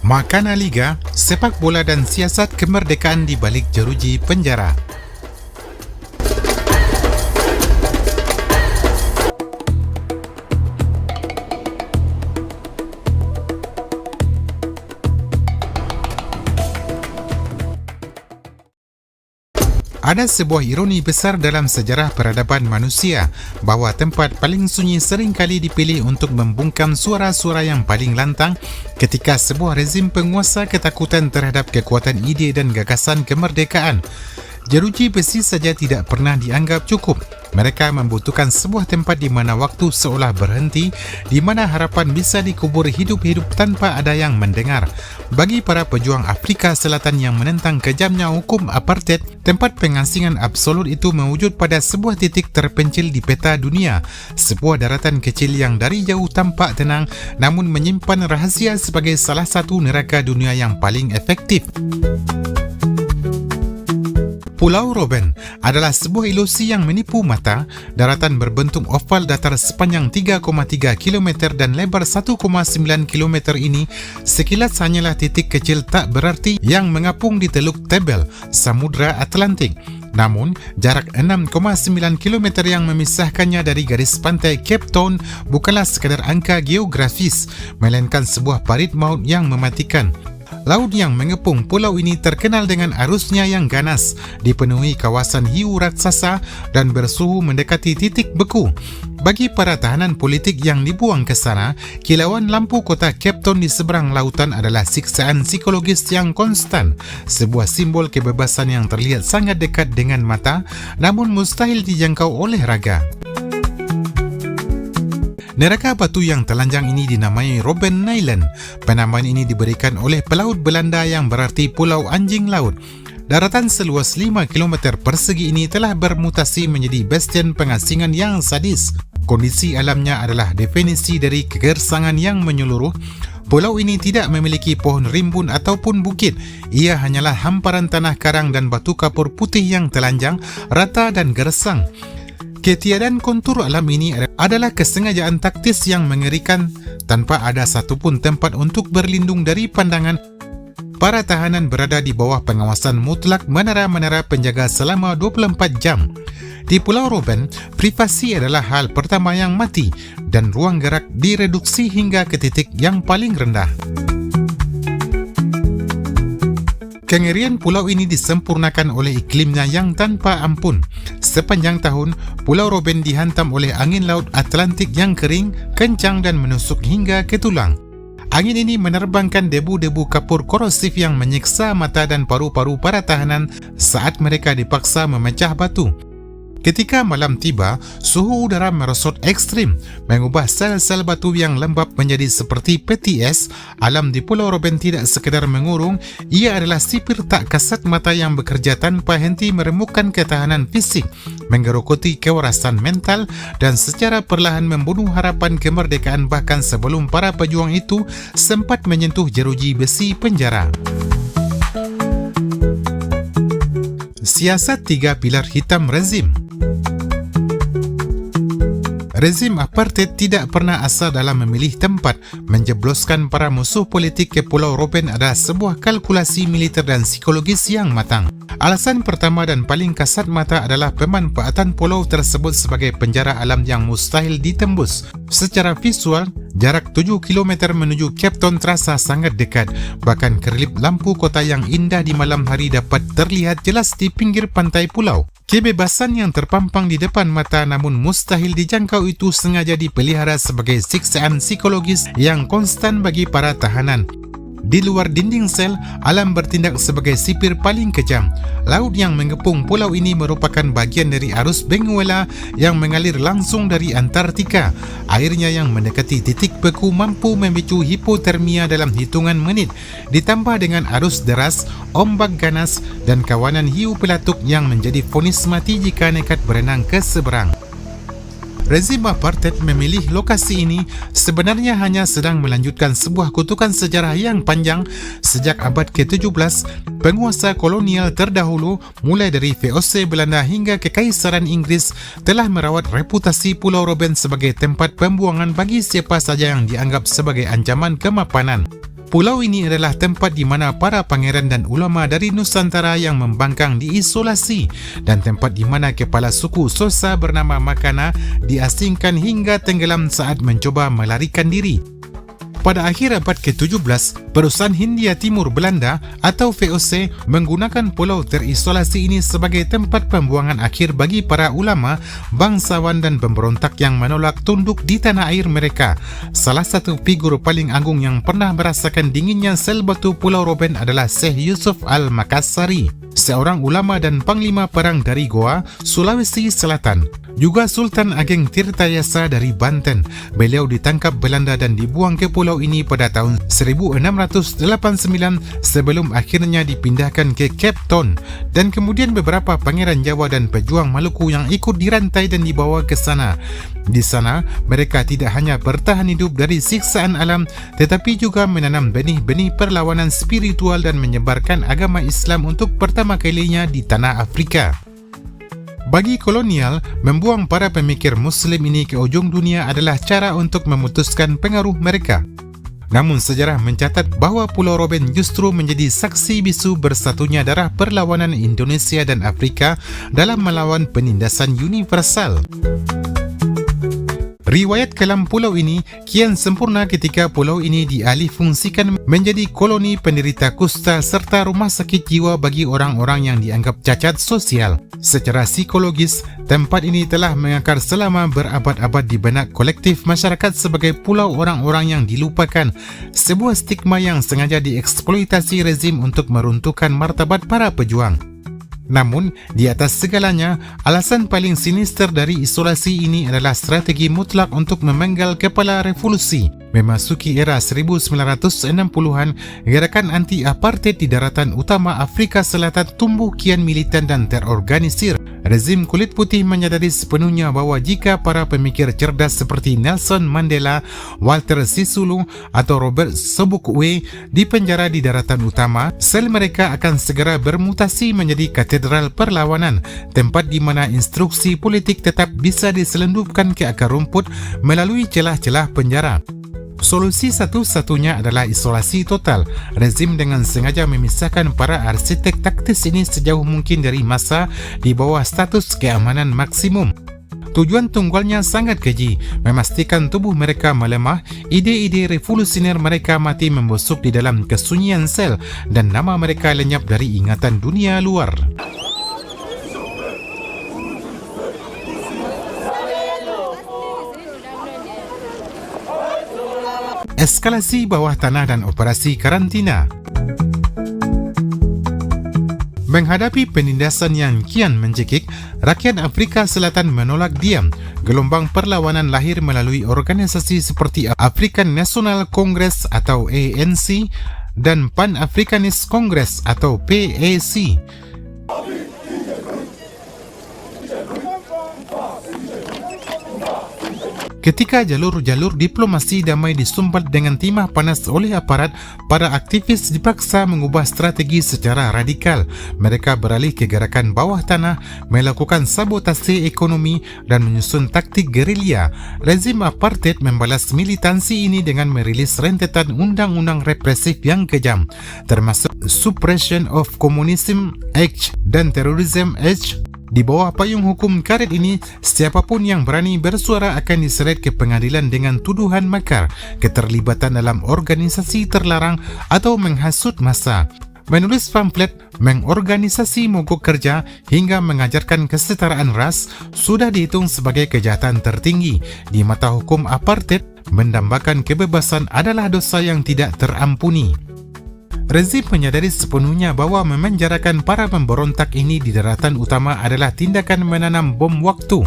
Makana Liga, sepak bola dan siasat kemerdekaan di balik jeruji penjara. Ada sebuah ironi besar dalam sejarah peradaban manusia bahawa tempat paling sunyi sering kali dipilih untuk membungkam suara-suara yang paling lantang ketika sebuah rezim penguasa ketakutan terhadap kekuatan ide dan gagasan kemerdekaan. Jeruji besi saja tidak pernah dianggap cukup. Mereka membutuhkan sebuah tempat di mana waktu seolah berhenti, di mana harapan bisa dikubur hidup-hidup tanpa ada yang mendengar. Bagi para pejuang Afrika Selatan yang menentang kejamnya hukum apartheid, tempat pengasingan absolut itu mewujud pada sebuah titik terpencil di peta dunia. Sebuah daratan kecil yang dari jauh tampak tenang, namun menyimpan rahasia sebagai salah satu neraka dunia yang paling efektif. Pulau Robben adalah sebuah ilusi yang menipu mata. Daratan berbentuk oval datar sepanjang 3,3 km dan lebar 1,9 km ini sekilas hanyalah titik kecil tak berarti yang mengapung di Teluk Tebel, Samudra Atlantik. Namun, jarak 6,9 km yang memisahkannya dari garis pantai Cape Town bukanlah sekadar angka geografis, melainkan sebuah parit maut yang mematikan. Laut yang mengepung pulau ini terkenal dengan arusnya yang ganas, dipenuhi kawasan hiu raksasa dan bersuhu mendekati titik beku. Bagi para tahanan politik yang dibuang ke sana, kilauan lampu kota Cape Town di seberang lautan adalah siksaan psikologis yang konstan, sebuah simbol kebebasan yang terlihat sangat dekat dengan mata, namun mustahil dijangkau oleh raga. Neraka batu yang telanjang ini dinamai Robben Island. Penamaan ini diberikan oleh pelaut Belanda yang berarti Pulau Anjing Laut. Daratan seluas 5 km persegi ini telah bermutasi menjadi bastion pengasingan yang sadis. Kondisi alamnya adalah definisi dari kegersangan yang menyeluruh. Pulau ini tidak memiliki pohon rimbun ataupun bukit. Ia hanyalah hamparan tanah karang dan batu kapur putih yang telanjang, rata dan gersang. Ketiadaan kontur alam ini adalah kesengajaan taktis yang mengerikan. Tanpa ada satupun tempat untuk berlindung dari pandangan, para tahanan berada di bawah pengawasan mutlak menara-menara penjaga selama 24 jam. Di Pulau Robben, privasi adalah hal pertama yang mati dan ruang gerak direduksi hingga ke titik yang paling rendah. Kengerian pulau ini disempurnakan oleh iklimnya yang tanpa ampun. Sepanjang tahun, Pulau Robben dihantam oleh angin laut Atlantik yang kering, kencang dan menusuk hingga ke tulang. Angin ini menerbangkan debu-debu kapur korosif yang menyiksa mata dan paru-paru para tahanan saat mereka dipaksa memecah batu. Ketika malam tiba, suhu udara merosot ekstrim, mengubah sel-sel batu yang lembab menjadi seperti peti es. Alam di Pulau Robben tidak sekedar mengurung, ia adalah sipir tak kasat mata yang bekerja tanpa henti meremukkan ketahanan fisik, menggerogoti kewarasan mental dan secara perlahan membunuh harapan kemerdekaan bahkan sebelum para pejuang itu sempat menyentuh jeruji besi penjara. Siasat 3 pilar hitam rezim. Rezim apartheid tidak pernah asal dalam memilih tempat. Menjebloskan para musuh politik ke Pulau Robben adalah sebuah kalkulasi militer dan psikologis yang matang. Alasan pertama dan paling kasat mata adalah pemanfaatan pulau tersebut sebagai penjara alam yang mustahil ditembus. Secara visual, jarak 7 km menuju Cape Town terasa sangat dekat. Bahkan kerlip lampu kota yang indah di malam hari dapat terlihat jelas di pinggir pantai pulau. Kebebasan yang terpampang di depan mata namun mustahil dijangkau itu sengaja dipelihara sebagai siksaan psikologis yang konstan bagi para tahanan. Di luar dinding sel, alam bertindak sebagai sipir paling kejam. Laut yang mengepung pulau ini merupakan bagian dari arus Benguela yang mengalir langsung dari Antartika. Airnya yang mendekati titik beku mampu memicu hipotermia dalam hitungan menit, ditambah dengan arus deras, ombak ganas dan kawanan hiu pelatuk yang menjadi vonis mati jika nekat berenang ke seberang. Rezim apartheid memilih lokasi ini sebenarnya hanya sedang melanjutkan sebuah kutukan sejarah yang panjang sejak abad ke-17. Penguasa kolonial terdahulu, mulai dari VOC Belanda hingga Kekaisaran Inggris, telah merawat reputasi Pulau Robben sebagai tempat pembuangan bagi siapa saja yang dianggap sebagai ancaman kemapanan. Pulau ini adalah tempat di mana para pangeran dan ulama dari Nusantara yang membangkang diisolasi dan tempat di mana kepala suku Sosa bernama Makana diasingkan hingga tenggelam saat mencoba melarikan diri. Pada akhir abad ke-17, perusahaan Hindia Timur Belanda atau VOC menggunakan pulau terisolasi ini sebagai tempat pembuangan akhir bagi para ulama, bangsawan dan pemberontak yang menolak tunduk di tanah air mereka. Salah satu figur paling agung yang pernah merasakan dinginnya sel batu Pulau Robben adalah Syekh Yusuf Al-Makassari, seorang ulama dan panglima perang dari Goa, Sulawesi Selatan. Juga Sultan Ageng Tirtayasa dari Banten. Beliau ditangkap Belanda dan dibuang ke pulau ini pada tahun 1689 sebelum akhirnya dipindahkan ke Cape Town, dan kemudian beberapa pangeran Jawa dan pejuang Maluku yang ikut dirantai dan dibawa ke sana. Di sana, mereka tidak hanya bertahan hidup dari siksaan alam, tetapi juga menanam benih-benih perlawanan spiritual dan menyebarkan agama Islam untuk pertama kalinya di tanah Afrika. Bagi kolonial, membuang para pemikir Muslim ini ke ujung dunia adalah cara untuk memutuskan pengaruh mereka. Namun sejarah mencatat bahawa Pulau Robben justru menjadi saksi bisu bersatunya darah perlawanan Indonesia dan Afrika dalam melawan penindasan universal. Riwayat kelam pulau ini kian sempurna ketika pulau ini dialihfungsikan menjadi koloni penderita kusta serta rumah sakit jiwa bagi orang-orang yang dianggap cacat sosial. Secara psikologis, tempat ini telah mengakar selama berabad-abad di benak kolektif masyarakat sebagai pulau orang-orang yang dilupakan, sebuah stigma yang sengaja dieksploitasi rezim untuk meruntuhkan martabat para pejuang. Namun, di atas segalanya, alasan paling sinister dari isolasi ini adalah strategi mutlak untuk memenggal kepala revolusi. Memasuki era 1960-an, gerakan anti-apartheid di daratan utama Afrika Selatan tumbuh kian militan dan terorganisir. Rezim kulit putih menyadari sepenuhnya bahawa jika para pemikir cerdas seperti Nelson Mandela, Walter Sisulu atau Robert Sobukwe dipenjara di daratan utama, sel mereka akan segera bermutasi menjadi katedral perlawanan, tempat di mana instruksi politik tetap bisa diselundupkan ke akar rumput melalui celah-celah penjara. Solusi satu-satunya adalah isolasi total. Rezim dengan sengaja memisahkan para arsitek taktis ini sejauh mungkin dari masa di bawah status keamanan maksimum. Tujuan tunggalnya sangat keji, memastikan tubuh mereka melemah, ide-ide revolusioner mereka mati membusuk di dalam kesunyian sel, dan nama mereka lenyap dari ingatan dunia luar. Eskalasi bawah tanah dan operasi karantina. Menghadapi penindasan yang kian mencekik, rakyat Afrika Selatan menolak diam. Gelombang perlawanan lahir melalui organisasi seperti African National Congress atau ANC dan Pan-Africanist Congress atau PAC. Ketika jalur-jalur diplomasi damai disumbat dengan timah panas oleh aparat, para aktivis dipaksa mengubah strategi secara radikal. Mereka beralih ke gerakan bawah tanah, melakukan sabotase ekonomi dan menyusun taktik gerilya. Rezim apartheid membalas militansi ini dengan merilis rentetan undang-undang represif yang kejam, termasuk Suppression of Communism Act dan Terrorism Act. Di bawah payung hukum karet ini, siapapun yang berani bersuara akan diseret ke pengadilan dengan tuduhan makar, keterlibatan dalam organisasi terlarang atau menghasut massa. Menulis pamflet, mengorganisasi mogok kerja hingga mengajarkan kesetaraan ras sudah dihitung sebagai kejahatan tertinggi. Di mata hukum apartheid, mendambakan kebebasan adalah dosa yang tidak terampuni. Rezim menyadari sepenuhnya bahawa memenjarakan para pemberontak ini di daratan utama adalah tindakan menanam bom waktu.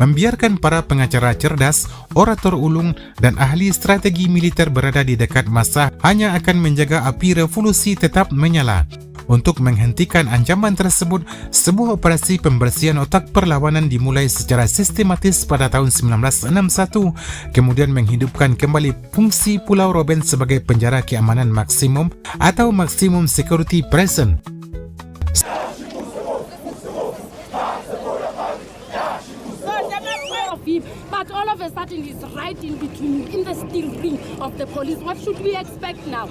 Membiarkan para pengacara cerdas, orator ulung dan ahli strategi militer berada di dekat massa hanya akan menjaga api revolusi tetap menyala. Untuk menghentikan ancaman tersebut, sebuah operasi pembersihan otak perlawanan dimulai secara sistematis pada tahun 1961, kemudian menghidupkan kembali fungsi Pulau Robben sebagai penjara keamanan maksimum atau Maximum Security Prison. But all of a sudden he's right in between, in the steel ring of the police. What should we expect now?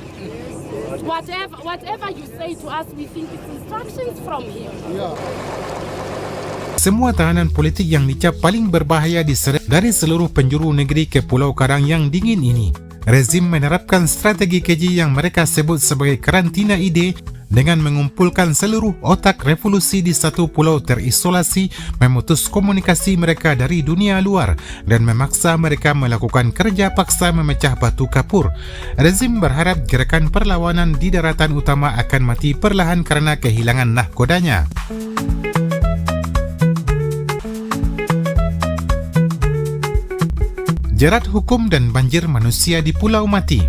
Whatever you say to us, we think it's instructions from him. Semua tahanan politik yang dicap paling berbahaya diseret dari seluruh penjuru negeri ke Pulau Karang yang dingin ini. Rezim menerapkan strategi keji yang mereka sebut sebagai karantina ide dengan mengumpulkan seluruh otak revolusi di satu pulau terisolasi, memutus komunikasi mereka dari dunia luar dan memaksa mereka melakukan kerja paksa memecah batu kapur. Rezim berharap gerakan perlawanan di daratan utama akan mati perlahan karena kehilangan nahkodanya. Jerat hukum dan banjir manusia di Pulau Mati.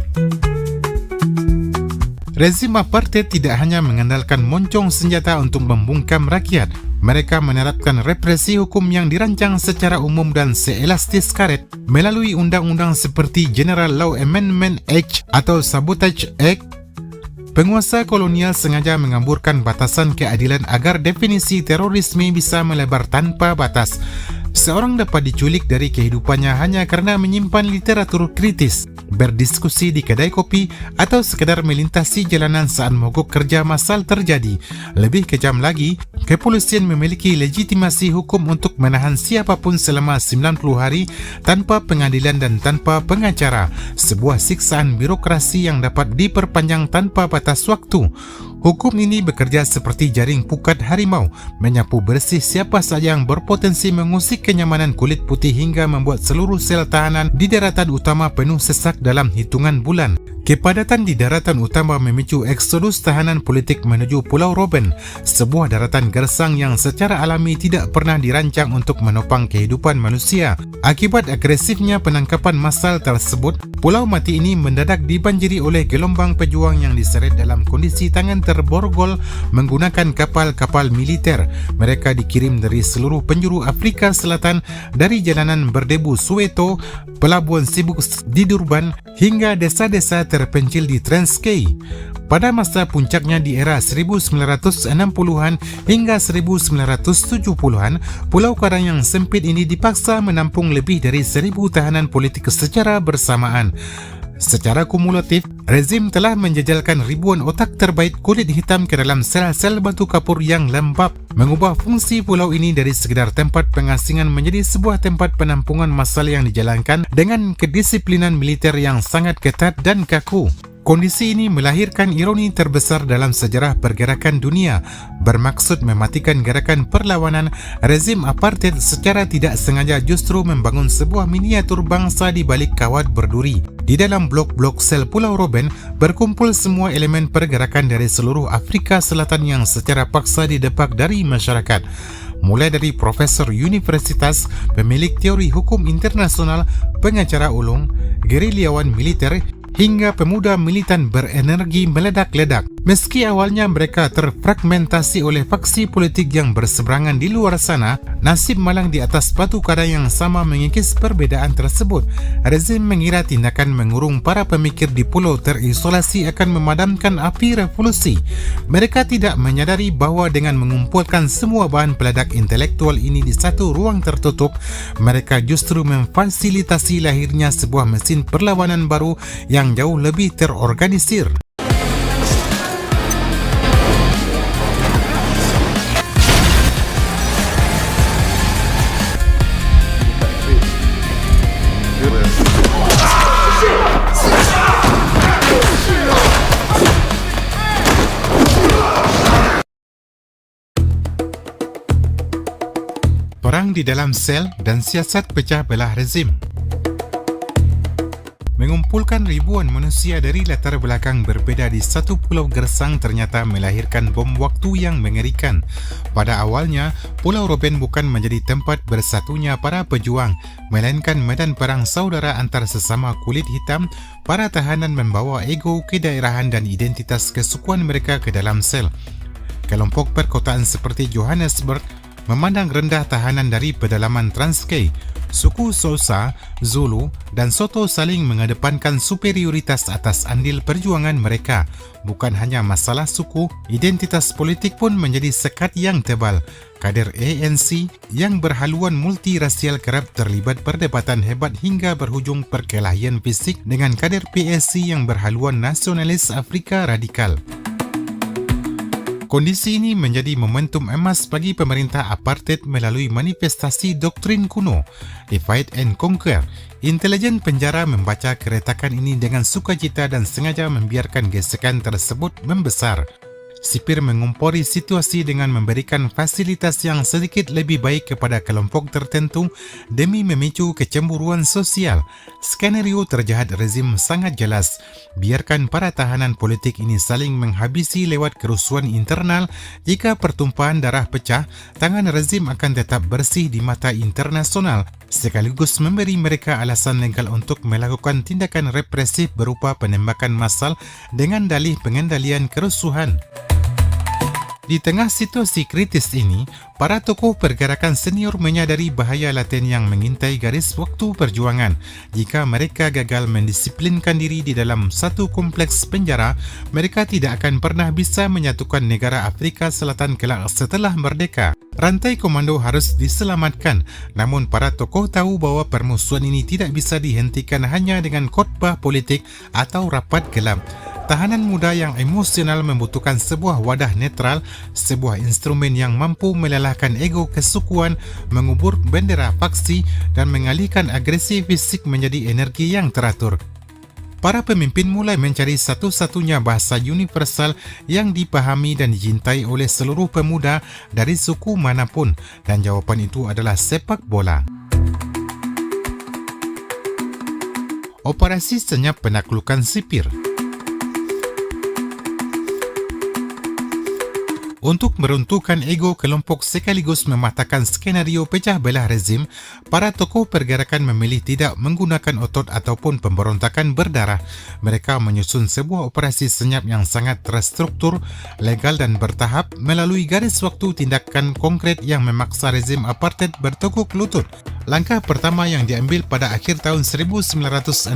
Rezim apartheid tidak hanya mengandalkan moncong senjata untuk membungkam rakyat. Mereka menerapkan represi hukum yang dirancang secara umum dan seelastis karet melalui undang-undang seperti General Law Amendment Act atau Sabotage Act. Penguasa kolonial sengaja mengamburkan batasan keadilan agar definisi terorisme bisa melebar tanpa batas. Seorang dapat diculik dari kehidupannya hanya karena menyimpan literatur kritis, berdiskusi di kedai kopi, atau sekedar melintasi jalanan saat mogok kerja massal terjadi. Lebih kejam lagi, kepolisian memiliki legitimasi hukum untuk menahan siapapun selama 90 hari tanpa pengadilan dan tanpa pengacara, sebuah siksaan birokrasi yang dapat diperpanjang tanpa batas waktu. Hukum ini bekerja seperti jaring pukat harimau, menyapu bersih siapa saja yang berpotensi mengusik kenyamanan kulit putih hingga membuat seluruh sel tahanan di daratan utama penuh sesak dalam hitungan bulan. Kepadatan di daratan utama memicu eksodus tahanan politik menuju Pulau Robben, sebuah daratan gersang yang secara alami tidak pernah dirancang untuk menopang kehidupan manusia. Akibat agresifnya penangkapan massal tersebut, Pulau Mati ini mendadak dibanjiri oleh gelombang pejuang yang diseret dalam kondisi tangan terborgol menggunakan kapal-kapal militer. Mereka dikirim dari seluruh penjuru Afrika Selatan, dari jalanan berdebu Soweto, pelabuhan sibuk di Durban, hingga desa-desa terpencil di Transkei. Pada masa puncaknya di era 1960-an hingga 1970-an, Pulau Karang yang sempit ini dipaksa menampung lebih dari 1,000 tahanan politik secara bersamaan. Secara kumulatif, rezim telah menjejalkan ribuan otak terbaik kulit hitam ke dalam sel-sel batu kapur yang lembab, mengubah fungsi pulau ini dari sekedar tempat pengasingan menjadi sebuah tempat penampungan massal yang dijalankan dengan kedisiplinan militer yang sangat ketat dan kaku. Kondisi ini melahirkan ironi terbesar dalam sejarah pergerakan dunia. Bermaksud mematikan gerakan perlawanan, rezim apartheid secara tidak sengaja justru membangun sebuah miniatur bangsa di balik kawat berduri. Di dalam blok-blok sel Pulau Robben berkumpul semua elemen pergerakan dari seluruh Afrika Selatan yang secara paksa didepak dari masyarakat. Mulai dari profesor universitas, pemilik teori hukum internasional, pengacara ulung, gerilyawan militer, hingga pemuda militan berenergi meledak-ledak. Meski awalnya mereka terfragmentasi oleh faksi politik yang berseberangan di luar sana, nasib malang di atas batu karang yang sama mengikis perbedaan tersebut. Rezim mengira tindakan mengurung para pemikir di pulau terisolasi akan memadamkan api revolusi. Mereka tidak menyadari bahwa dengan mengumpulkan semua bahan peledak intelektual ini di satu ruang tertutup, mereka justru memfasilitasi lahirnya sebuah mesin perlawanan baru yang jauh lebih terorganisir. Perang di dalam sel dan siasat pecah belah rezim. mengumpulkan ribuan manusia dari latar belakang berbeza di satu pulau gersang ternyata melahirkan bom waktu yang mengerikan. Pada awalnya, Pulau Robben bukan menjadi tempat bersatunya para pejuang, melainkan medan perang saudara antar sesama kulit hitam. Para tahanan membawa ego, kedaerahan dan identitas kesukuan mereka ke dalam sel. Kelompok perkotaan seperti Johannesburg memandang rendah tahanan dari pedalaman Transkei. Suku Xhosa, Zulu dan Soto saling mengedepankan superioritas atas andil perjuangan mereka. Bukan hanya masalah suku, identitas politik pun menjadi sekat yang tebal. Kader ANC yang berhaluan multirasial kerap terlibat perdebatan hebat hingga berhujung perkelahian fisik dengan kader PSC yang berhaluan nasionalis Afrika radikal. Kondisi ini menjadi momentum emas bagi pemerintah apartheid melalui manifestasi doktrin kuno, Divide and Conquer. Intelijen penjara membaca keretakan ini dengan sukacita dan sengaja membiarkan gesekan tersebut membesar. Sipir mengompori situasi dengan memberikan fasilitas yang sedikit lebih baik kepada kelompok tertentu demi memicu kecemburuan sosial. Skenario terjahat rezim sangat jelas. Biarkan para tahanan politik ini saling menghabisi lewat kerusuhan internal. Jika pertumpahan darah pecah, tangan rezim akan tetap bersih di mata internasional, sekaligus memberi mereka alasan legal untuk melakukan tindakan represif berupa penembakan massal dengan dalih pengendalian kerusuhan. Di tengah situasi kritis ini, para tokoh pergerakan senior menyadari bahaya laten yang mengintai garis waktu perjuangan. Jika mereka gagal mendisiplinkan diri di dalam satu kompleks penjara, mereka tidak akan pernah bisa menyatukan negara Afrika Selatan kelak setelah merdeka. Rantai komando harus diselamatkan, namun para tokoh tahu bahwa permusuhan ini tidak bisa dihentikan hanya dengan khotbah politik atau rapat gelap. Tahanan muda yang emosional membutuhkan sebuah wadah netral, sebuah instrumen yang mampu melelahkan ego kesukuan, mengubur bendera faksi dan mengalihkan agresi fisik menjadi energi yang teratur. Para pemimpin mulai mencari satu-satunya bahasa universal yang dipahami dan dicintai oleh seluruh pemuda dari suku manapun, dan jawapan itu adalah sepak bola. Operasi Senyap Penaklukan Sipir. Untuk meruntuhkan ego kelompok sekaligus mematahkan skenario pecah belah rezim, para tokoh pergerakan memilih tidak menggunakan otot ataupun pemberontakan berdarah. Mereka menyusun sebuah operasi senyap yang sangat terstruktur, legal dan bertahap melalui garis waktu tindakan konkret yang memaksa rezim apartheid bertekuk lutut. Langkah pertama yang diambil pada akhir tahun 1964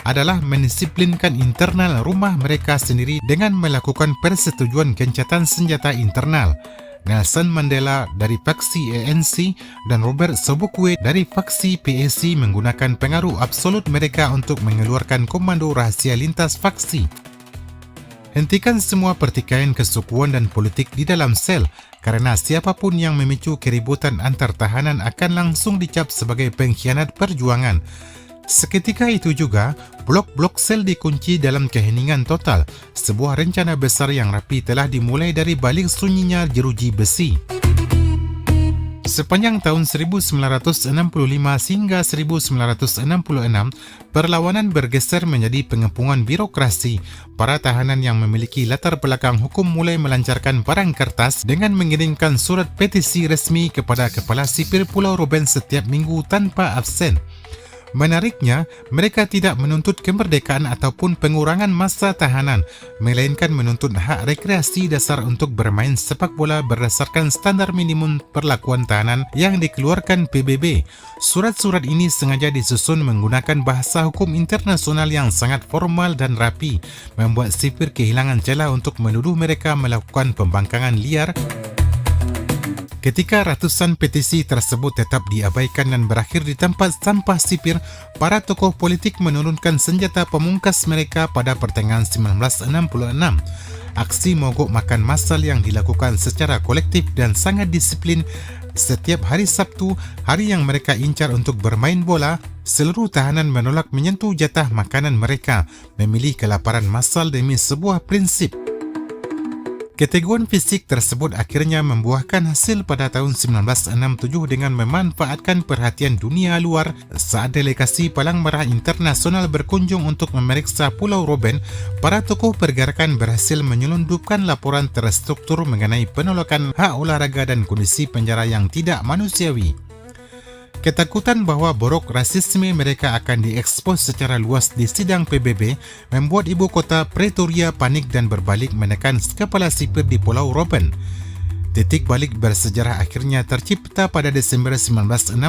adalah mendisiplinkan internal rumah mereka sendiri dengan melakukan persetujuan gencatan senjata internal. Nelson Mandela dari faksi ANC dan Robert Sobukwe dari faksi PAC menggunakan pengaruh absolut mereka untuk mengeluarkan komando rahasia lintas faksi. Hentikan semua pertikaian kesukuan dan politik di dalam sel, karena siapapun yang memicu keributan antar tahanan akan langsung dicap sebagai pengkhianat perjuangan. Seketika itu juga, blok-blok sel dikunci dalam keheningan total. Sebuah rencana besar yang rapi telah dimulai dari balik sunyinya jeruji besi. Sepanjang tahun 1965 hingga 1966, perlawanan bergeser menjadi pengepungan birokrasi. Para tahanan yang memiliki latar belakang hukum mulai melancarkan barang kertas dengan mengirimkan surat petisi resmi kepada Kepala Sipir Pulau Robben setiap minggu tanpa absen. Menariknya, mereka tidak menuntut kemerdekaan ataupun pengurangan masa tahanan, melainkan menuntut hak rekreasi dasar untuk bermain sepak bola berdasarkan standar minimum perlakuan tahanan yang dikeluarkan PBB. Surat-surat ini sengaja disusun menggunakan bahasa hukum internasional yang sangat formal dan rapi, membuat sipir kehilangan celah untuk menuduh mereka melakukan pembangkangan liar. Ketika ratusan petisi tersebut tetap diabaikan dan berakhir di tempat sampah sipir, para tokoh politik menurunkan senjata pemungkas mereka pada pertengahan 1966. Aksi mogok makan massal yang dilakukan secara kolektif dan sangat disiplin setiap hari Sabtu, hari yang mereka incar untuk bermain bola, seluruh tahanan menolak menyentuh jatah makanan mereka, memilih kelaparan massal demi sebuah prinsip. Keteguhan fisik tersebut akhirnya membuahkan hasil pada tahun 1967 dengan memanfaatkan perhatian dunia luar saat delegasi Palang Merah Internasional berkunjung untuk memeriksa Pulau Robben. Para tokoh pergerakan berhasil menyelundupkan laporan terstruktur mengenai penolakan hak olahraga dan kondisi penjara yang tidak manusiawi. Ketakutan bahawa borok rasisme mereka akan diekspos secara luas di sidang PBB membuat ibu kota Pretoria panik dan berbalik menekan kepala sipir di Pulau Robben. Titik balik bersejarah akhirnya tercipta pada Desember 1967.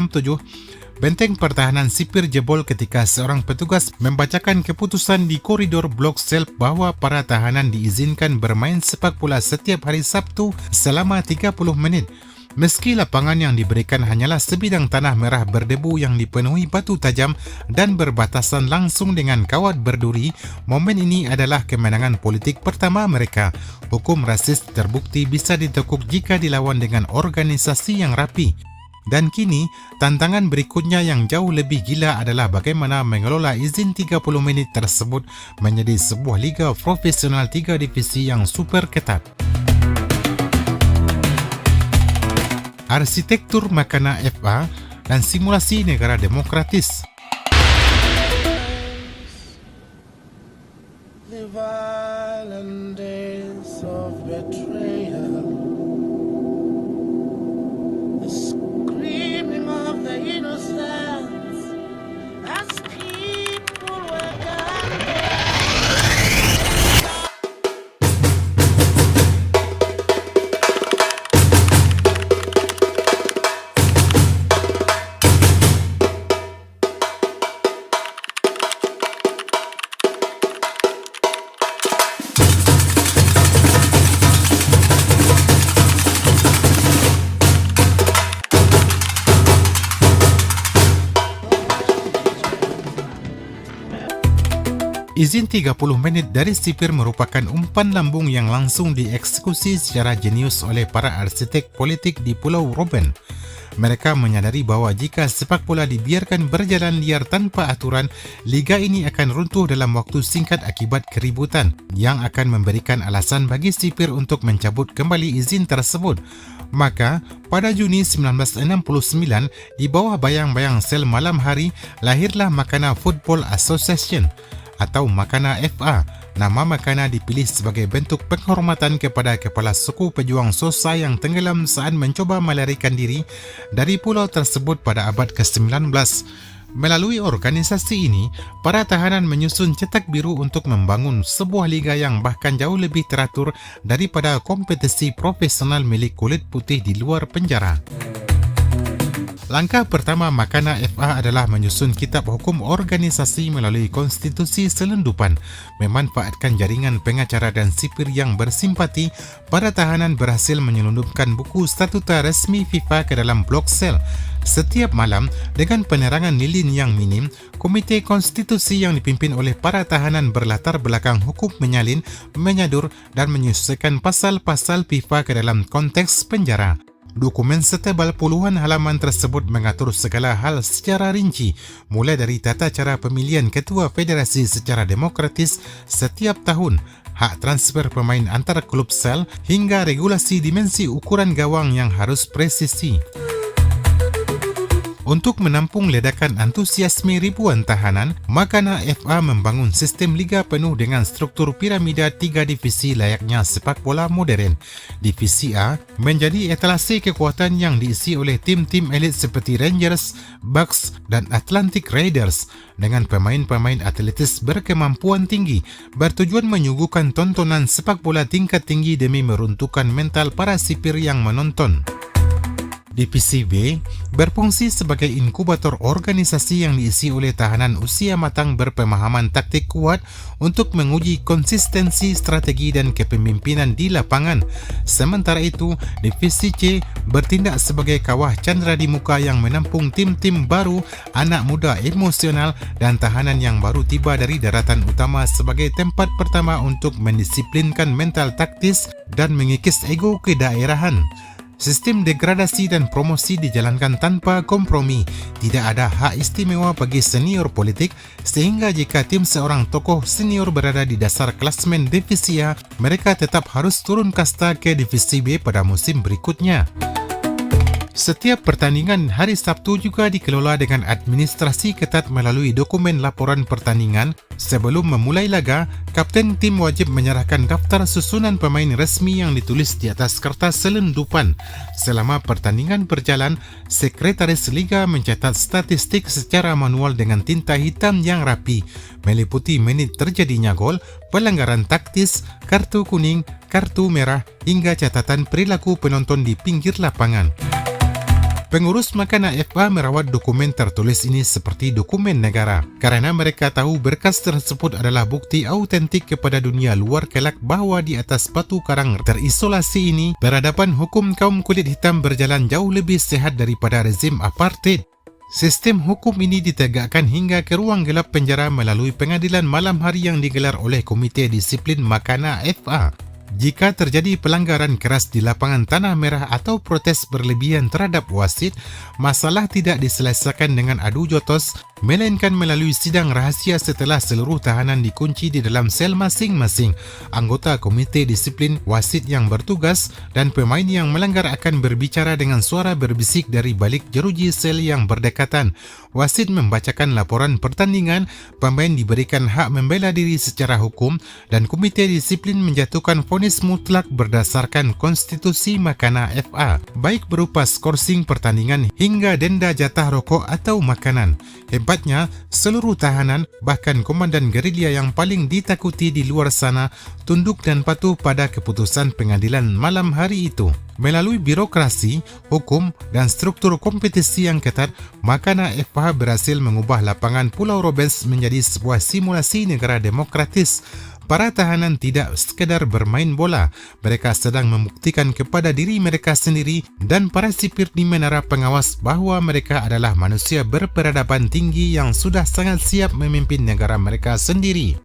Benteng pertahanan sipir jebol ketika seorang petugas membacakan keputusan di koridor blok sel bahawa para tahanan diizinkan bermain sepak bola setiap hari Sabtu selama 30 menit. Meski lapangan yang diberikan hanyalah sebidang tanah merah berdebu yang dipenuhi batu tajam dan berbatasan langsung dengan kawat berduri, momen ini adalah kemenangan politik pertama mereka. Hukum rasis terbukti bisa ditekuk jika dilawan dengan organisasi yang rapi. Dan kini, tantangan berikutnya yang jauh lebih gila adalah bagaimana mengelola izin 30 menit tersebut menjadi sebuah liga profesional 3 divisi yang super ketat. Arsitektur Makana FA dan simulasi negara demokratis. The violent days of betrayal, the screaming of the innocents as people were gathered. Izin 30 menit dari sipir merupakan umpan lambung yang langsung dieksekusi secara jenius oleh para arsitek politik di Pulau Robben. Mereka menyadari bahawa jika sepak bola dibiarkan berjalan liar tanpa aturan, liga ini akan runtuh dalam waktu singkat akibat keributan yang akan memberikan alasan bagi sipir untuk mencabut kembali izin tersebut. Maka, pada Juni 1969, di bawah bayang-bayang sel malam hari, lahirlah Makana Football Association atau Makana FA. Nama Makana dipilih sebagai bentuk penghormatan kepada kepala suku pejuang Xhosa yang tenggelam saat mencoba melarikan diri dari pulau tersebut pada abad ke-19. Melalui organisasi ini, para tahanan menyusun cetak biru untuk membangun sebuah liga yang bahkan jauh lebih teratur daripada kompetisi profesional milik kulit putih di luar penjara. Langkah pertama Makana FA adalah menyusun kitab hukum organisasi melalui konstitusi selundupan. Memanfaatkan jaringan pengacara dan sipir yang bersimpati, para tahanan berhasil menyelundupkan buku statuta resmi FIFA ke dalam blok sel. Setiap malam, dengan penerangan lilin yang minim, komite konstitusi yang dipimpin oleh para tahanan berlatar belakang hukum menyalin, menyadur dan menyesuaikan pasal-pasal FIFA ke dalam konteks penjara. Dokumen setebal puluhan halaman tersebut mengatur segala hal secara rinci, mulai dari tata cara pemilihan ketua federasi secara demokratis setiap tahun, hak transfer pemain antar klub sel, hingga regulasi dimensi ukuran gawang yang harus presisi. Untuk menampung ledakan antusiasme ribuan tahanan, Makana FA membangun sistem liga penuh dengan struktur piramida 3 divisi layaknya sepak bola modern. Divisi A menjadi etalase kekuatan yang diisi oleh tim-tim elit seperti Rangers, Bucks dan Atlantic Raiders dengan pemain-pemain atletis berkemampuan tinggi, bertujuan menyuguhkan tontonan sepak bola tingkat tinggi demi meruntuhkan mental para sipir yang menonton. Divisi B berfungsi sebagai inkubator organisasi yang diisi oleh tahanan usia matang berpemahaman taktik kuat untuk menguji konsistensi strategi dan kepemimpinan di lapangan. Sementara itu, Divisi C bertindak sebagai kawah candera di muka yang menampung tim-tim baru, anak muda emosional dan tahanan yang baru tiba dari daratan utama sebagai tempat pertama untuk mendisiplinkan mental taktis dan mengikis ego kedaerahan. Sistem degradasi dan promosi dijalankan tanpa kompromi. Tidak ada hak istimewa bagi senior politik, sehingga jika tim seorang tokoh senior berada di dasar klasemen divisi A, mereka tetap harus turun kasta ke divisi B pada musim berikutnya. Setiap pertandingan hari Sabtu juga dikelola dengan administrasi ketat melalui dokumen laporan pertandingan. Sebelum memulai laga, kapten tim wajib menyerahkan daftar susunan pemain resmi yang ditulis di atas kertas selundupan. Selama pertandingan berjalan, Sekretaris Liga mencatat statistik secara manual dengan tinta hitam yang rapi, meliputi menit terjadinya gol, pelanggaran taktis, kartu kuning, kartu merah, hingga catatan perilaku penonton di pinggir lapangan. Pengurus Makana FA merawat dokumen tertulis ini seperti dokumen negara karena mereka tahu berkas tersebut adalah bukti autentik kepada dunia luar kelak bahawa di atas batu karang terisolasi ini berhadapan hukum kaum kulit hitam berjalan jauh lebih sehat daripada rezim apartheid. Sistem hukum ini ditegakkan hingga ke ruang gelap penjara melalui pengadilan malam hari yang digelar oleh Komite Disiplin Makana FA. Jika terjadi pelanggaran keras di lapangan Tanah Merah atau protes berlebihan terhadap wasit, masalah tidak diselesaikan dengan adu jotos, melainkan melalui sidang rahasia setelah seluruh tahanan dikunci di dalam sel masing-masing. Anggota Komite Disiplin, wasit yang bertugas, dan pemain yang melanggar akan berbicara dengan suara berbisik dari balik jeruji sel yang berdekatan. Wasit membacakan laporan pertandingan, pemain diberikan hak membela diri secara hukum, dan Komite Disiplin menjatuhkan vonis mutlak berdasarkan konstitusi Makana FA, baik berupa skorsing pertandingan hingga denda jatah rokok atau makanan. Hebatnya, seluruh tahanan, bahkan komandan gerilya yang paling ditakuti di luar sana, tunduk dan patuh pada keputusan pengadilan malam hari itu. Melalui birokrasi, hukum, dan struktur kompetisi yang ketat, Makana FA berhasil mengubah lapangan Pulau Roberts menjadi sebuah simulasi negara demokratis. Para tahanan tidak sekadar bermain bola, mereka sedang membuktikan kepada diri mereka sendiri dan para sipir di menara pengawas bahawa mereka adalah manusia berperadaban tinggi yang sudah sangat siap memimpin negara mereka sendiri.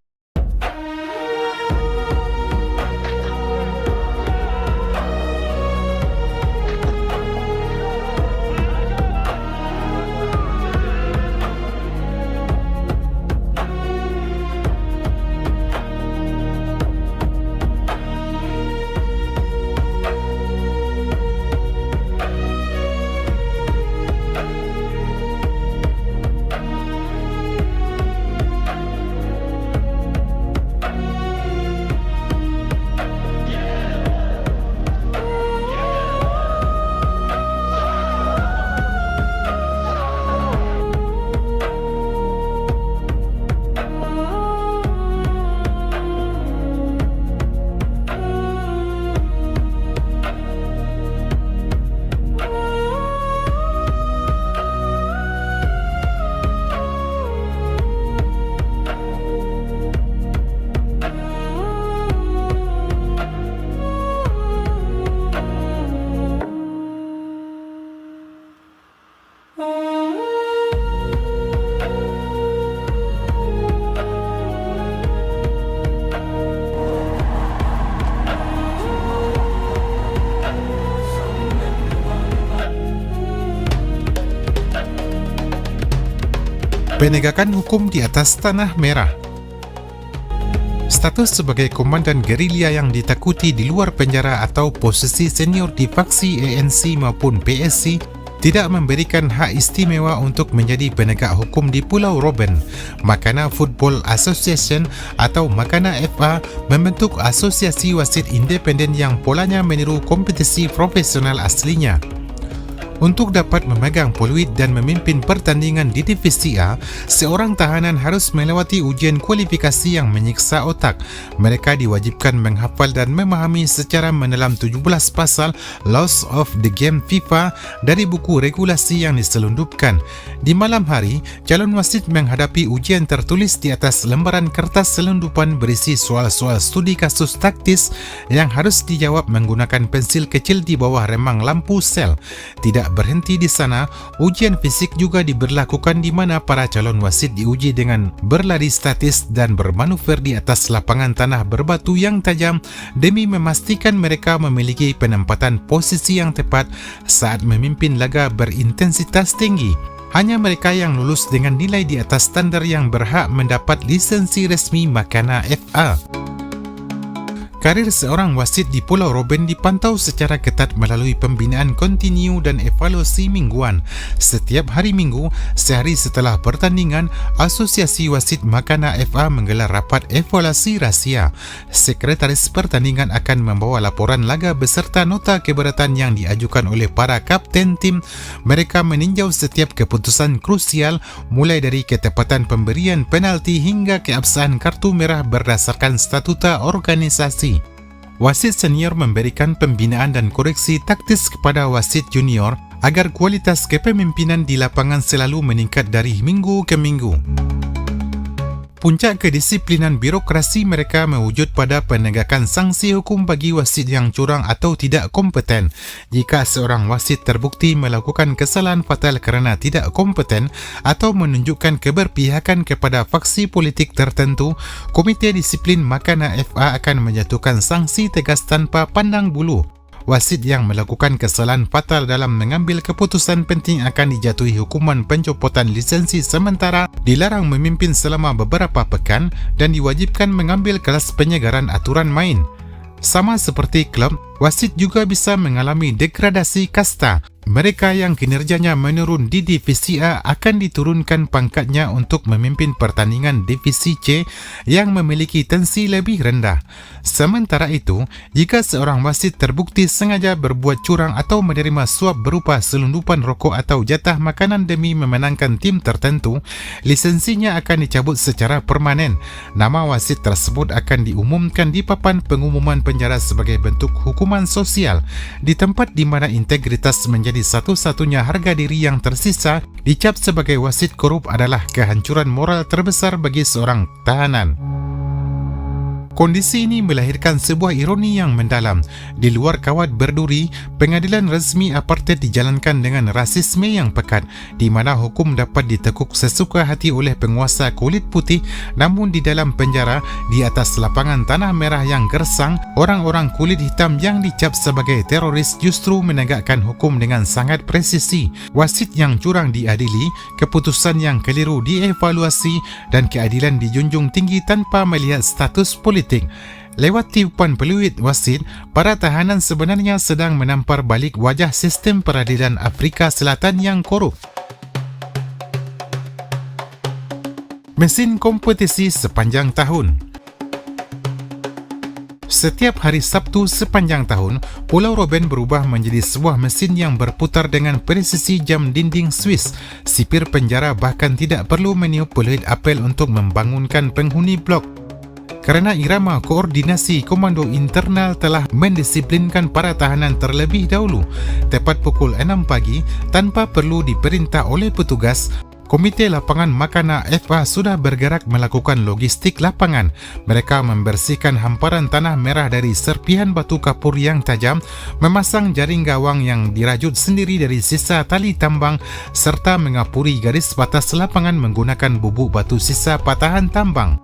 Penegakan hukum di atas Tanah Merah. Status sebagai komandan gerilya yang ditakuti di luar penjara atau posisi senior di faksi ANC maupun PSC tidak memberikan hak istimewa untuk menjadi penegak hukum di Pulau Robben. Makana Football Association atau Makana FA membentuk asosiasi wasit independen yang polanya meniru kompetisi profesional aslinya. Untuk dapat memegang peluit dan memimpin pertandingan di divisi A, seorang tahanan harus melewati ujian kualifikasi yang menyiksa otak. Mereka diwajibkan menghafal dan memahami secara mendalam 17 pasal Laws of the Game FIFA dari buku regulasi yang diselundupkan. Di malam hari, calon wasit menghadapi ujian tertulis di atas lembaran kertas selundupan berisi soal-soal studi kasus taktis yang harus dijawab menggunakan pensil kecil di bawah remang lampu sel. Tidak tidak berhenti di sana, ujian fisik juga diberlakukan di mana para calon wasit diuji dengan berlari statis dan bermanuver di atas lapangan tanah berbatu yang tajam demi memastikan mereka memiliki penempatan posisi yang tepat saat memimpin laga berintensitas tinggi. Hanya mereka yang lulus dengan nilai di atas standar yang berhak mendapat lisensi resmi Makana FA. Karir seorang wasit di Pulau Robben dipantau secara ketat melalui pembinaan kontinu dan evaluasi mingguan. Setiap hari Minggu, sehari setelah pertandingan, Asosiasi Wasit Makana FA menggelar rapat evaluasi rahsia. Sekretaris pertandingan akan membawa laporan laga beserta nota keberatan yang diajukan oleh para kapten tim. Mereka meninjau setiap keputusan krusial, mulai dari ketepatan pemberian penalti hingga keabsahan kartu merah berdasarkan statuta organisasi. Wasit senior memberikan pembinaan dan koreksi taktis kepada wasit junior agar kualitas kepemimpinan di lapangan selalu meningkat dari minggu ke minggu. Puncak kedisiplinan birokrasi mereka mewujud pada penegakan sanksi hukum bagi wasit yang curang atau tidak kompeten. Jika seorang wasit terbukti melakukan kesalahan fatal kerana tidak kompeten atau menunjukkan keberpihakan kepada faksi politik tertentu, Komite Disiplin Makana FA akan menjatuhkan sanksi tegas tanpa pandang bulu. Wasit yang melakukan kesalahan fatal dalam mengambil keputusan penting akan dijatuhi hukuman pencopotan lisensi sementara, dilarang memimpin selama beberapa pekan dan diwajibkan mengambil kelas penyegaran aturan main. Sama seperti klub, wasit juga bisa mengalami degradasi kasta. Mereka yang kinerjanya menurun di Divisi A akan diturunkan pangkatnya untuk memimpin pertandingan Divisi C yang memiliki tensi lebih rendah. Sementara itu, jika seorang wasit terbukti sengaja berbuat curang atau menerima suap berupa selundupan rokok atau jatah makanan demi memenangkan tim tertentu, lisensinya akan dicabut secara permanen. Nama wasit tersebut akan diumumkan di papan pengumuman penjara sebagai bentuk hukuman sosial. Di tempat di mana integritas menjadi satu-satunya harga diri yang tersisa, dicap sebagai wasit korup adalah kehancuran moral terbesar bagi seorang tahanan. Kondisi ini melahirkan sebuah ironi yang mendalam. Di luar kawat berduri, pengadilan resmi apartheid dijalankan dengan rasisme yang pekat, di mana hukum dapat ditekuk sesuka hati oleh penguasa kulit putih, namun di dalam penjara, di atas lapangan tanah merah yang gersang, orang-orang kulit hitam yang dicap sebagai teroris justru menegakkan hukum dengan sangat presisi. Wasit yang curang diadili, keputusan yang keliru dievaluasi, dan keadilan dijunjung tinggi tanpa melihat status politik. Lewat tiupan peluit wasit, para tahanan sebenarnya sedang menampar balik wajah sistem peradilan Afrika Selatan yang korup. Mesin kompetisi sepanjang tahun. Setiap hari Sabtu sepanjang tahun, Pulau Robben berubah menjadi sebuah mesin yang berputar dengan presisi jam dinding Swiss. Sipir penjara bahkan tidak perlu meniup peluit apel untuk membangunkan penghuni blok. Kerana irama koordinasi komando internal telah mendisiplinkan para tahanan terlebih dahulu. Tepat pukul 6 pagi, tanpa perlu diperintah oleh petugas, Komite Lapangan Makana FA sudah bergerak melakukan logistik lapangan. Mereka membersihkan hamparan tanah merah dari serpihan batu kapur yang tajam, memasang jaring gawang yang dirajut sendiri dari sisa tali tambang, serta mengapuri garis batas lapangan menggunakan bubuk batu sisa patahan tambang.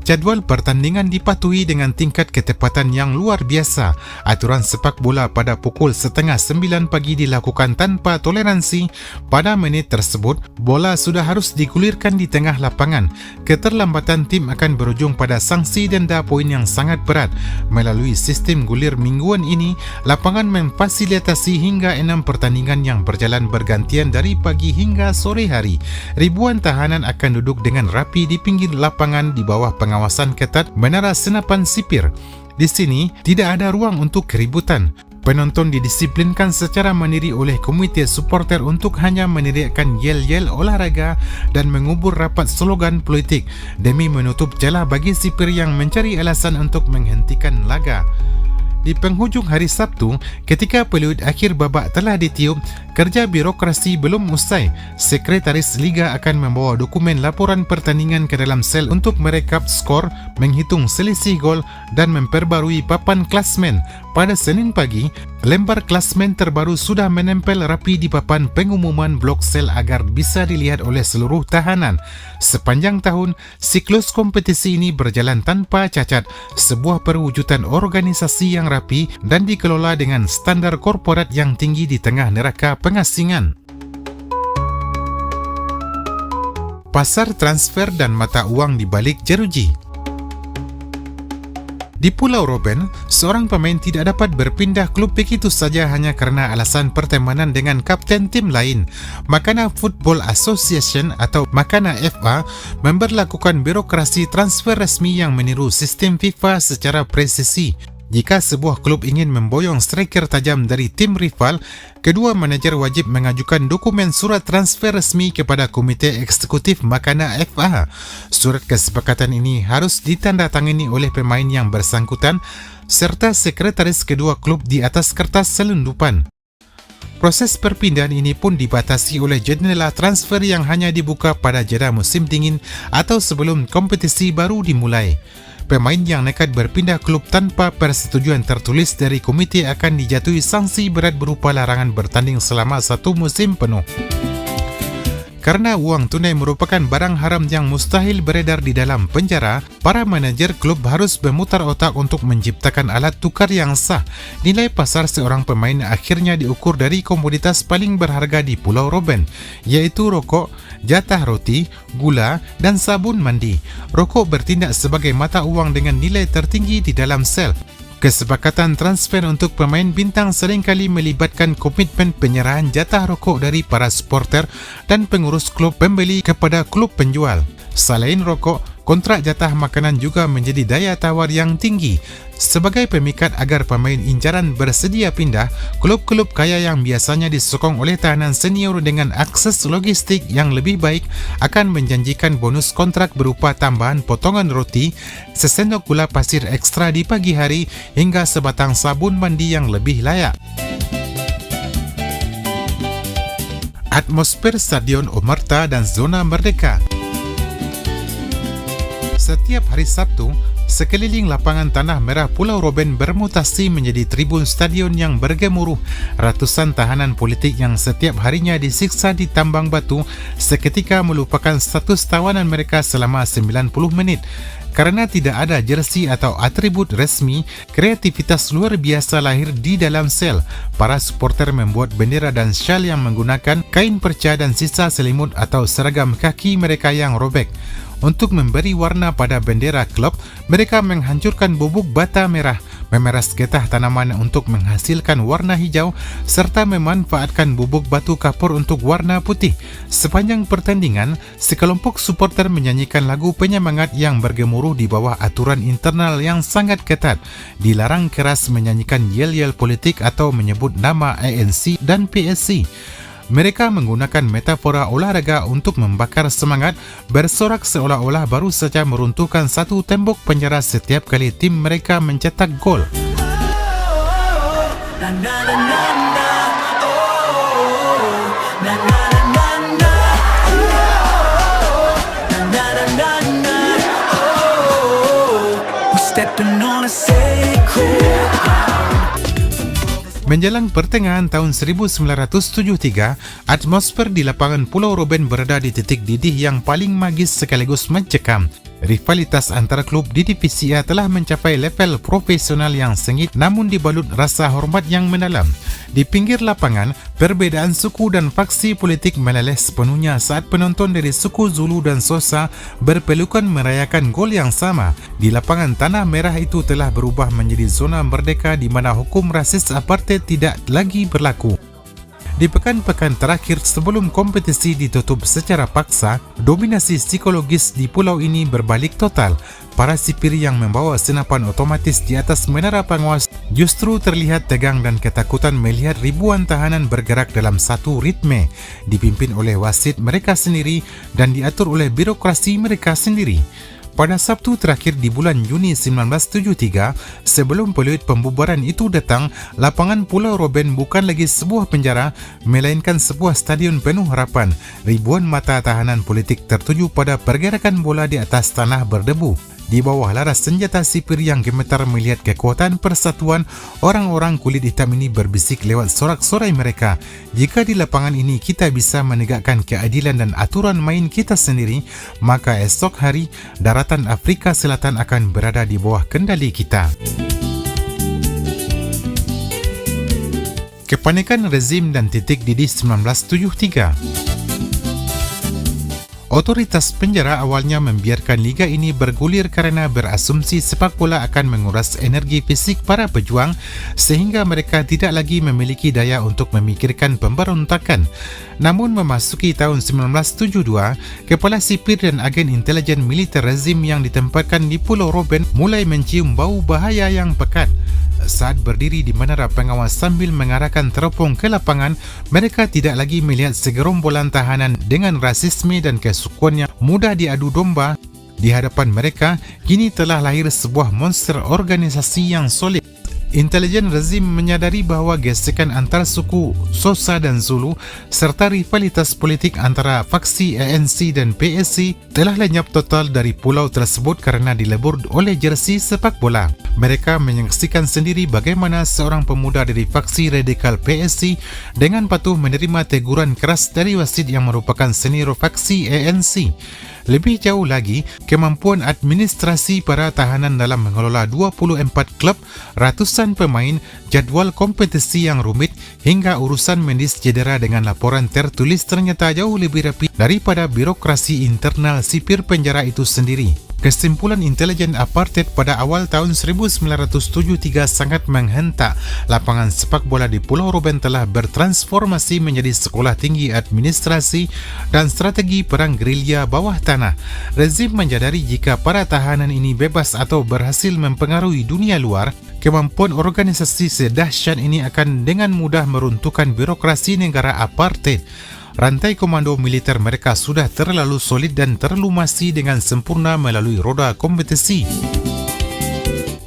Jadual pertandingan dipatuhi dengan tingkat ketepatan yang luar biasa. Aturan sepak bola pada pukul 8:30 pagi dilakukan tanpa toleransi. Pada menit tersebut, bola sudah harus digulirkan di tengah lapangan. Keterlambatan tim akan berujung pada sanksi denda poin yang sangat berat. Melalui sistem gulir mingguan ini, lapangan memfasilitasi hingga 6 pertandingan yang berjalan bergantian dari pagi hingga sore hari. Ribuan tahanan akan duduk dengan rapi di pinggir lapangan di bawah pengawasan ketat menara senapan sipir. Di sini tidak ada ruang untuk keributan. Penonton didisiplinkan secara mandiri oleh komite supporter untuk hanya meneriakkan yel-yel olahraga dan mengubur rapat slogan politik demi menutup celah bagi sipir yang mencari alasan untuk menghentikan laga. Di penghujung hari Sabtu, ketika peluit akhir babak telah ditiup, kerja birokrasi belum usai. Sekretaris Liga akan membawa dokumen laporan pertandingan ke dalam sel untuk merekap skor, menghitung selisih gol dan memperbarui papan klasmen. Pada Senin pagi, lembar klasmen terbaru sudah menempel rapi di papan pengumuman blok sel agar bisa dilihat oleh seluruh tahanan. Sepanjang tahun, siklus kompetisi ini berjalan tanpa cacat, sebuah perwujudan organisasi yang rapi dan dikelola dengan standar korporat yang tinggi di tengah neraka pengasingan. Pasar transfer dan mata uang di balik jeruji. Di Pulau Robben, seorang pemain tidak dapat berpindah klub begitu saja hanya kerana alasan pertemanan dengan kapten tim lain. Makana Football Association atau Makana FA memberlakukan birokrasi transfer resmi yang meniru sistem FIFA secara presisi. Jika sebuah klub ingin memboyong striker tajam dari tim rival, kedua manajer wajib mengajukan dokumen surat transfer resmi kepada Komite Eksekutif Makana FA. Surat kesepakatan ini harus ditandatangani oleh pemain yang bersangkutan serta sekretaris kedua klub di atas kertas selundupan. Proses perpindahan ini pun dibatasi oleh jendela transfer yang hanya dibuka pada jeda musim dingin atau sebelum kompetisi baru dimulai. Pemain yang nekat berpindah klub tanpa persetujuan tertulis dari komite akan dijatuhi sanksi berat berupa larangan bertanding selama 1 musim penuh. Karena uang tunai merupakan barang haram yang mustahil beredar di dalam penjara, para manajer klub harus memutar otak untuk menciptakan alat tukar yang sah. Nilai pasar seorang pemain akhirnya diukur dari komoditas paling berharga di Pulau Robben, yaitu rokok, jatah roti, gula dan sabun mandi. Rokok bertindak sebagai mata uang dengan nilai tertinggi di dalam sel. Kesepakatan transfer untuk pemain bintang seringkali melibatkan komitmen penyerahan jatah rokok dari para supporter dan pengurus klub pembeli kepada klub penjual. Selain rokok, kontrak jatah makanan juga menjadi daya tawar yang tinggi. Sebagai pemikat agar pemain incaran bersedia pindah, klub-klub kaya yang biasanya disokong oleh tahanan senior dengan akses logistik yang lebih baik akan menjanjikan bonus kontrak berupa tambahan potongan roti, sesendok gula pasir ekstra di pagi hari hingga sebatang sabun mandi yang lebih layak. Atmosfer Stadion Omerta dan Zona Merdeka. Setiap hari Sabtu, sekeliling lapangan Tanah Merah Pulau Robben bermutasi menjadi tribun stadion yang bergemuruh. Ratusan tahanan politik yang setiap harinya disiksa di tambang batu seketika melupakan status tawanan mereka selama 90 menit. Karena tidak ada jersey atau atribut resmi, kreativitas luar biasa lahir di dalam sel. Para supporter membuat bendera dan syal yang menggunakan kain perca dan sisa selimut atau seragam kaki mereka yang robek. Untuk memberi warna pada bendera klub, mereka menghancurkan bubuk bata merah, memeras getah tanaman untuk menghasilkan warna hijau, serta memanfaatkan bubuk batu kapur untuk warna putih. Sepanjang pertandingan, sekelompok supporter menyanyikan lagu penyemangat yang bergemuruh di bawah aturan internal yang sangat ketat. Dilarang keras menyanyikan yel-yel politik atau menyebut nama ANC dan PSC. Mereka menggunakan metafora olahraga untuk membakar semangat, bersorak seolah-olah baru saja meruntuhkan satu tembok penjara setiap kali tim mereka mencetak gol. Menjelang pertengahan tahun 1973, atmosfer di lapangan Pulau Robben berada di titik didih yang paling magis sekaligus mencekam. Rivalitas antara klub di divisi A telah mencapai level profesional yang sengit namun dibalut rasa hormat yang mendalam. Di pinggir lapangan, perbedaan suku dan faksi politik meleleh sepenuhnya saat penonton dari suku Zulu dan Xhosa berpelukan merayakan gol yang sama. Di lapangan Tanah Merah itu telah berubah menjadi zona merdeka di mana hukum rasis apartheid tidak lagi berlaku. Di pekan-pekan terakhir sebelum kompetisi ditutup secara paksa, dominasi psikologis di pulau ini berbalik total. Para sipir yang membawa senapan otomatis di atas menara pengawas justru terlihat tegang dan ketakutan melihat ribuan tahanan bergerak dalam satu ritme, dipimpin oleh wasit mereka sendiri dan diatur oleh birokrasi mereka sendiri. Pada Sabtu terakhir di bulan Juni 1973, sebelum peluit pembubaran itu datang, lapangan Pulau Robben bukan lagi sebuah penjara, melainkan sebuah stadion penuh harapan. Ribuan mata tahanan politik tertuju pada pergerakan bola di atas tanah berdebu. Di bawah laras senjata sipir yang gemetar melihat kekuatan persatuan, orang-orang kulit hitam ini berbisik lewat sorak-sorai mereka. Jika di lapangan ini kita bisa menegakkan keadilan dan aturan main kita sendiri, maka esok hari daratan Afrika Selatan akan berada di bawah kendali kita. Kepanikan rezim dan titik didih 1973. Otoritas penjara awalnya membiarkan liga ini bergulir kerana berasumsi sepak bola akan menguras energi fisik para pejuang sehingga mereka tidak lagi memiliki daya untuk memikirkan pemberontakan. Namun memasuki tahun 1972, kepala sipir dan agen intelijen militer rezim yang ditempatkan di Pulau Robben mulai mencium bau bahaya yang pekat. Saat berdiri di menara pengawas sambil mengarahkan teropong ke lapangan, mereka tidak lagi melihat segerombolan tahanan dengan rasisme dan kesukuan yang mudah diadu domba. Di hadapan mereka, kini telah lahir sebuah monster organisasi yang solid. Intelijen rezim menyadari bahawa gesekan antar suku Xhosa dan Zulu serta rivalitas politik antara faksi ANC dan PSC telah lenyap total dari pulau tersebut kerana dilebur oleh jersey sepak bola. Mereka menyaksikan sendiri bagaimana seorang pemuda dari faksi radikal PSC dengan patuh menerima teguran keras dari wasit yang merupakan senior faksi ANC. Lebih jauh lagi, kemampuan administrasi para tahanan dalam mengelola 24 klub, ratusan pemain, jadual kompetisi yang rumit hingga urusan medis cedera dengan laporan tertulis ternyata jauh lebih rapi daripada birokrasi internal sipir penjara itu sendiri. Kesimpulan intelijen apartheid pada awal tahun 1973 sangat menghentak. Lapangan sepak bola di Pulau Robben telah bertransformasi menjadi sekolah tinggi administrasi dan strategi perang gerilya bawah tanah. Rezim menyadari jika para tahanan ini bebas atau berhasil mempengaruhi dunia luar, kemampuan organisasi sedahsyat ini akan dengan mudah meruntuhkan birokrasi negara apartheid. Rantai komando militer mereka sudah terlalu solid dan terlumasi dengan sempurna melalui roda kompetisi.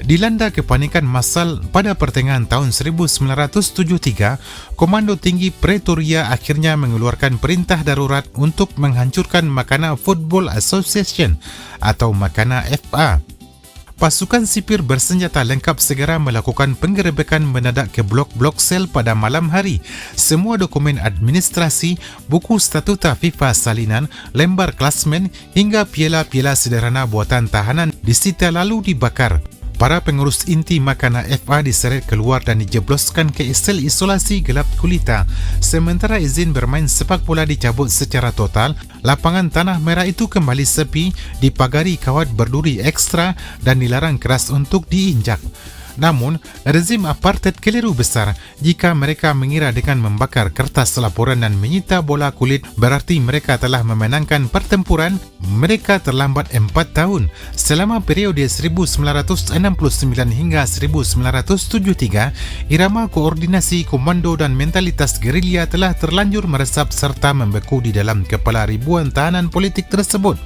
Dilanda kepanikan massal pada pertengahan tahun 1973, Komando Tinggi Pretoria akhirnya mengeluarkan perintah darurat untuk menghancurkan Makana Football Association atau Makana FA. Pasukan sipir bersenjata lengkap segera melakukan penggerebekan mendadak ke blok-blok sel pada malam hari. Semua dokumen administrasi, buku statuta FIFA salinan, lembar klasmen hingga piala-piala sederhana buatan tahanan disita lalu dibakar. Para pengurus inti Makana FA diseret keluar dan dijebloskan ke sel isolasi gelap gulita. Sementara izin bermain sepak bola dicabut secara total, lapangan tanah merah itu kembali sepi, dipagari kawat berduri ekstra dan dilarang keras untuk diinjak. Namun, rezim apartheid keliru besar jika mereka mengira dengan membakar kertas laporan dan menyita bola kulit berarti mereka telah memenangkan pertempuran. Mereka terlambat 4 tahun. Selama periode 1969 hingga 1973, irama koordinasi komando dan mentalitas gerilya telah terlanjur meresap serta membeku di dalam kepala ribuan tahanan politik tersebut.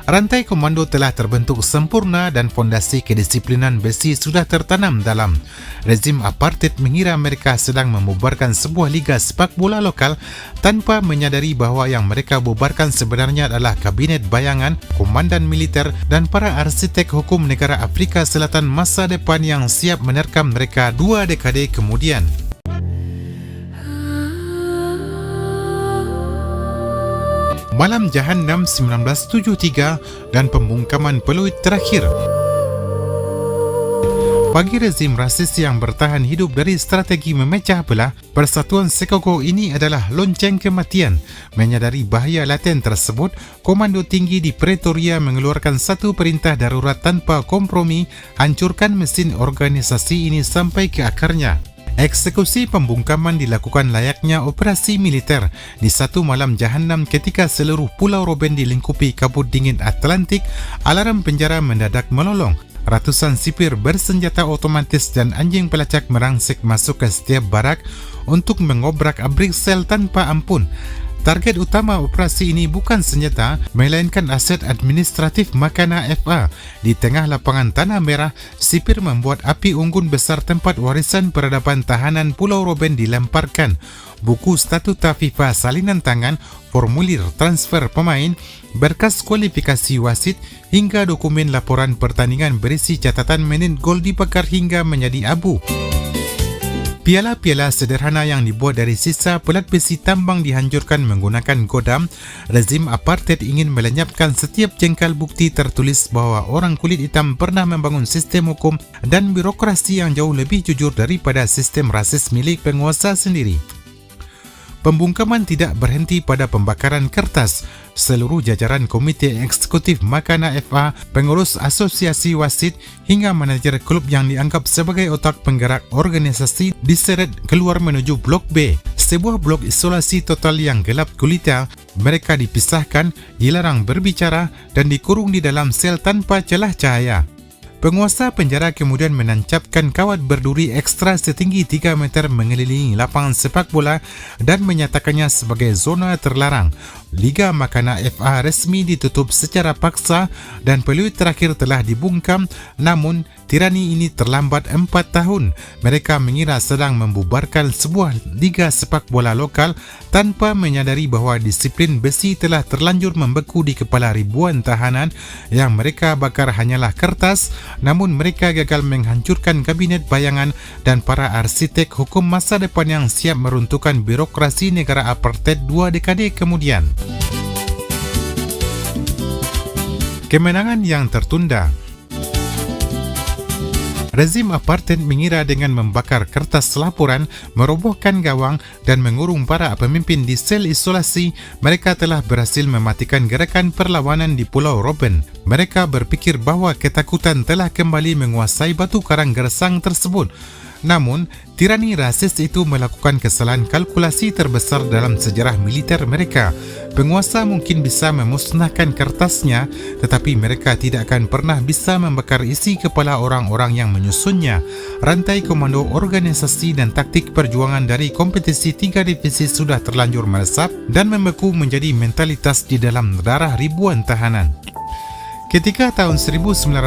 Rantai komando telah terbentuk sempurna dan fondasi kedisiplinan besi sudah tertanam dalam. Rezim apartheid mengira mereka sedang membubarkan sebuah liga sepak bola lokal tanpa menyadari bahawa yang mereka bubarkan sebenarnya adalah kabinet bayangan, komandan militer dan para arsitek hukum negara Afrika Selatan masa depan yang siap menerkam mereka 2 dekade kemudian. Malam Jahannam 1973 dan pembungkaman peluit terakhir. Bagi rezim rasis yang bertahan hidup dari strategi memecah belah, persatuan sekokoh ini adalah lonceng kematian. Menyadari bahaya laten tersebut, Komando Tinggi di Pretoria mengeluarkan satu perintah darurat tanpa kompromi, hancurkan mesin organisasi ini sampai ke akarnya. Eksekusi pembungkaman dilakukan layaknya operasi militer di satu malam Jahannam ketika seluruh Pulau Robben dilingkupi kabut dingin Atlantik. Alarm penjara mendadak melolong. Ratusan sipir bersenjata otomatis dan anjing pelacak merangsek masuk ke setiap barak untuk mengobrak-abrik sel tanpa ampun. Target utama operasi ini bukan senjata, melainkan aset administratif Makana FA. Di tengah lapangan tanah merah, sipir membuat api unggun besar tempat warisan peradaban tahanan Pulau Robben dilemparkan. buku statuta FIFA salinan tangan, formulir transfer pemain, berkas kualifikasi wasit hingga dokumen laporan pertandingan berisi catatan minit gol dibakar hingga menjadi abu. Piala-piala sederhana yang dibuat dari sisa pelat besi tambang dihancurkan menggunakan godam. Rezim apartheid ingin melenyapkan setiap jengkal bukti tertulis bahawa orang kulit hitam pernah membangun sistem hukum dan birokrasi yang jauh lebih jujur daripada sistem rasis milik penguasa sendiri. Pembungkaman tidak berhenti pada pembakaran kertas. Seluruh jajaran Komite Eksekutif Makana FA, pengurus asosiasi wasit hingga manajer klub yang dianggap sebagai otak penggerak organisasi diseret keluar menuju Blok B, sebuah blok isolasi total yang gelap gulita. Mereka dipisahkan, dilarang berbicara dan dikurung di dalam sel tanpa celah cahaya. Penguasa penjara kemudian menancapkan kawat berduri ekstra setinggi 3 meter mengelilingi lapangan sepak bola dan menyatakannya sebagai zona terlarang. Liga Makana FA resmi ditutup secara paksa dan peluit terakhir telah dibungkam, namun tirani ini terlambat 4 tahun. Mereka mengira sedang membubarkan sebuah liga sepak bola lokal tanpa menyadari bahawa disiplin besi telah terlanjur membeku di kepala ribuan tahanan. Yang mereka bakar hanyalah kertas, namun mereka gagal menghancurkan kabinet bayangan dan para arsitek hukum masa depan yang siap meruntuhkan birokrasi negara apartheid 2 dekade kemudian. Kemenangan yang tertunda. Rezim apartheid mengira dengan membakar kertas laporan, merobohkan gawang dan mengurung para pemimpin di sel isolasi, mereka telah berhasil mematikan gerakan perlawanan di Pulau Robben. Mereka berfikir bahawa ketakutan telah kembali menguasai batu karang gersang tersebut. Namun, tirani rasis itu melakukan kesalahan kalkulasi terbesar dalam sejarah militer mereka. Penguasa mungkin bisa memusnahkan kertasnya, tetapi mereka tidak akan pernah bisa membakar isi kepala orang-orang yang menyusunnya. Rantai komando organisasi dan taktik perjuangan dari kompetisi 3 divisi sudah terlanjur meresap dan membeku menjadi mentalitas di dalam darah ribuan tahanan. Ketika tahun 1990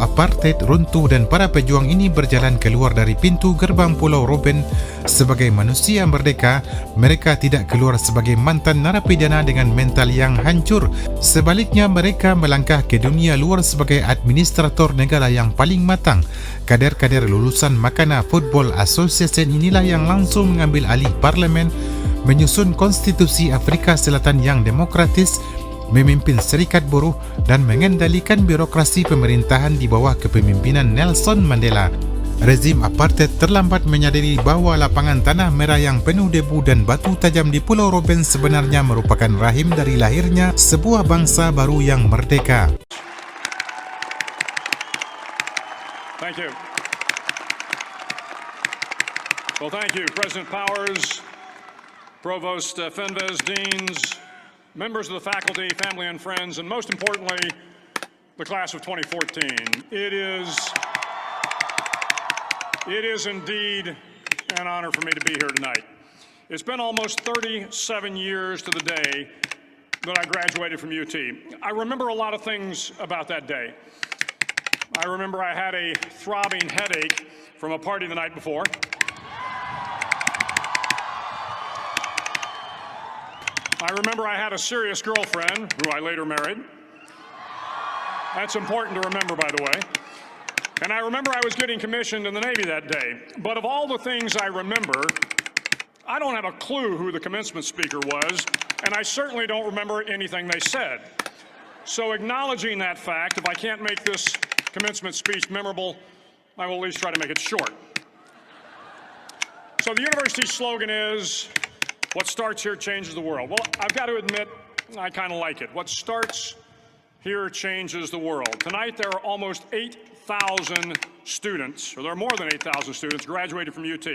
apartheid runtuh dan para pejuang ini berjalan keluar dari pintu gerbang Pulau Robben sebagai manusia merdeka, mereka tidak keluar sebagai mantan narapidana dengan mental yang hancur. Sebaliknya, mereka melangkah ke dunia luar sebagai administrator negara yang paling matang. Kader-kader lulusan Makana Football Association inilah yang langsung mengambil alih parlimen, menyusun konstitusi Afrika Selatan yang demokratis, memimpin serikat buruh dan mengendalikan birokrasi pemerintahan di bawah kepemimpinan Nelson Mandela. Rezim apartheid terlambat menyadari bahawa lapangan tanah merah yang penuh debu dan batu tajam di Pulau Robben sebenarnya merupakan rahim dari lahirnya sebuah bangsa baru yang merdeka. Thank you. Well, thank you, President Powers, Provost Fenves, Deans, members of the faculty, family and friends, and most importantly, the class of 2014. It is indeed an honor for me to be here tonight. It's been almost 37 years to the day that I graduated from UT. I remember a lot of things about that day. I remember I had a throbbing headache from a party the night before. I remember I had a serious girlfriend, who I later married. That's important to remember, by the way. And I remember I was getting commissioned in the Navy that day. But of all the things I remember, I don't have a clue who the commencement speaker was, and I certainly don't remember anything they said. So acknowledging that fact, if I can't make this commencement speech memorable, I will at least try to make it short. So the university's slogan is, what starts here changes the world. Well, I've got to admit, I kind of like it. What starts here changes the world. Tonight, there are almost 8,000 students, or there are more than 8,000 students graduated from UT.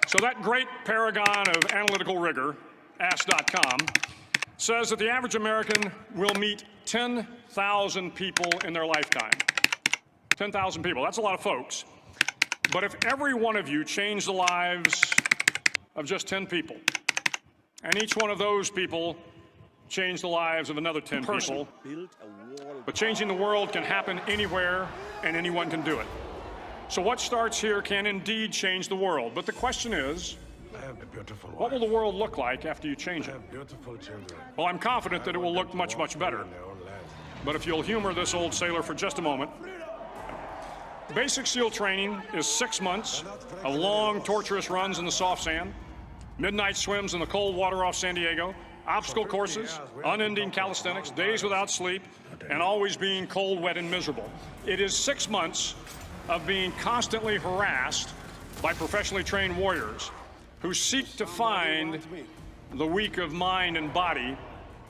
So that great paragon of analytical rigor, Ask.com, says that the average American will meet 10,000 people in their lifetime. 10,000 people, that's a lot of folks. But if every one of you changed the lives of just 10 people, and each one of those people changed the lives of another 10 people. But changing the world can happen anywhere, and anyone can do it. So what starts here can indeed change the world. But the question is, What will the world look like after you change it? Well, I'm confident that it will look much, much better. But if you'll humor this old sailor for just a moment, basic SEAL training is 6 months of long, torturous runs in the soft sand, midnight swims in the cold water off San Diego, obstacle courses, unending calisthenics, days without sleep, and always being cold, wet, and miserable. It is 6 months of being constantly harassed by professionally trained warriors who seek to find the weak of mind and body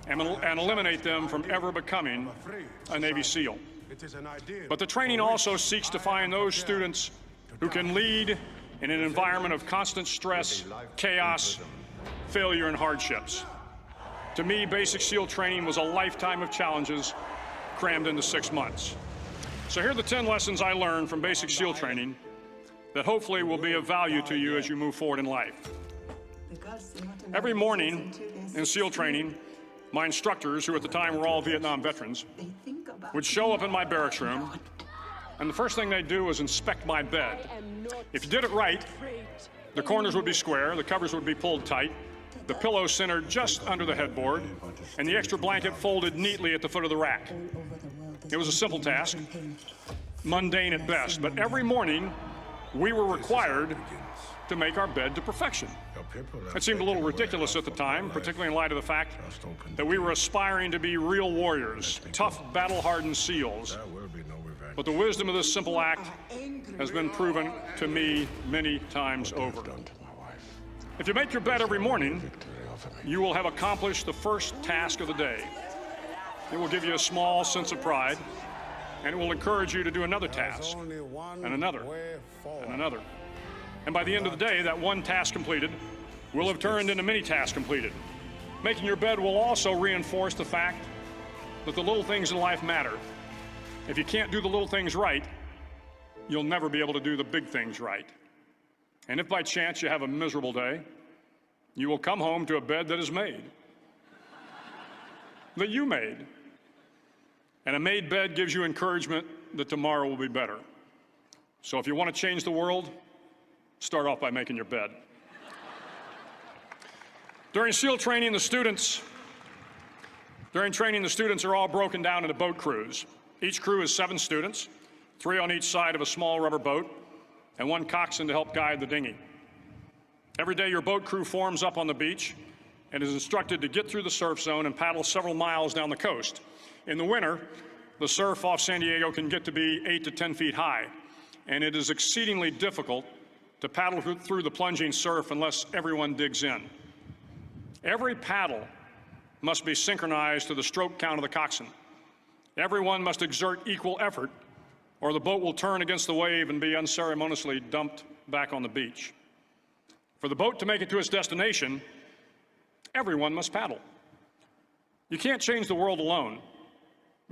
and eliminate them from ever becoming a Navy SEAL. But the training also seeks to find those students who can lead in an environment of constant stress, chaos, failure, and hardships. To me, basic SEAL training was a lifetime of challenges crammed into 6 months. So here are the 10 lessons I learned from basic SEAL training that hopefully will be of value to you as you move forward in life. Every morning in SEAL training, my instructors, who at the time were all Vietnam veterans, would show up in my barracks room, and the first thing they'd do was inspect my bed. If you did it right, the corners would be square, the covers would be pulled tight, the pillow centered just under the headboard, and the extra blanket folded neatly at the foot of the rack. It was a simple task, mundane at best, but every morning we were required to make our bed to perfection. It seemed a little ridiculous at the time, particularly in light of the fact that we were aspiring to be real warriors, tough, battle-hardened SEALs. But the wisdom of this simple act has been proven to me many times over. If you make your bed every morning, you will have accomplished the first task of the day. It will give you a small sense of pride, and it will encourage you to do another task, and another, and another. And by the end of the day, that one task completed will have turned into many tasks completed. Making your bed will also reinforce the fact that the little things in life matter. If you can't do the little things right, you'll never be able to do the big things right. And if by chance you have a miserable day, you will come home to a bed that is made, that you made. And a made bed gives you encouragement that tomorrow will be better. So if you want to change the world, start off by making your bed. During SEAL training, the students are all broken down into boat crews. Each crew is 7 students, 3 on each side of a small rubber boat, and 1 coxswain to help guide the dinghy. Every day, your boat crew forms up on the beach and is instructed to get through the surf zone and paddle several miles down the coast. In the winter, the surf off San Diego can get to be 8 to 10 feet high, and it is exceedingly difficult to paddle through the plunging surf unless everyone digs in. Every paddle must be synchronized to the stroke count of the coxswain. Everyone must exert equal effort, or the boat will turn against the wave and be unceremoniously dumped back on the beach. For the boat to make it to its destination, everyone must paddle. You can't change the world alone.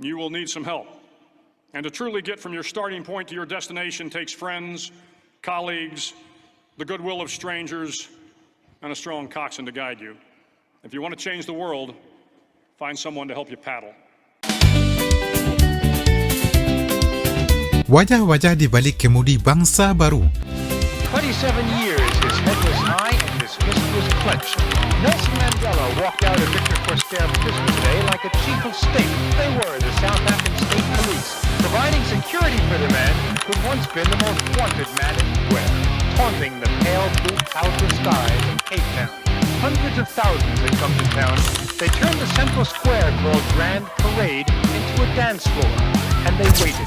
You will need some help. And to truly get from your starting point to your destination takes friends, colleagues, the goodwill of strangers, and a strong coxswain to guide you. If you want to change the world, find someone to help you paddle. Wajah-wajah di balik kemudi bangsa baru. 27 years, his head was high and his fist was clenched. Nelson Mandela walked out of Victor Verster prison today like a chief of state. They were the South African State Police, providing security for the man who'd once been the most wanted man anywhere, taunting the pale blue cloudless skies of Cape Town. Hundreds of thousands had come to town. They turned the central square called Grand Parade into a dance floor, and they waited.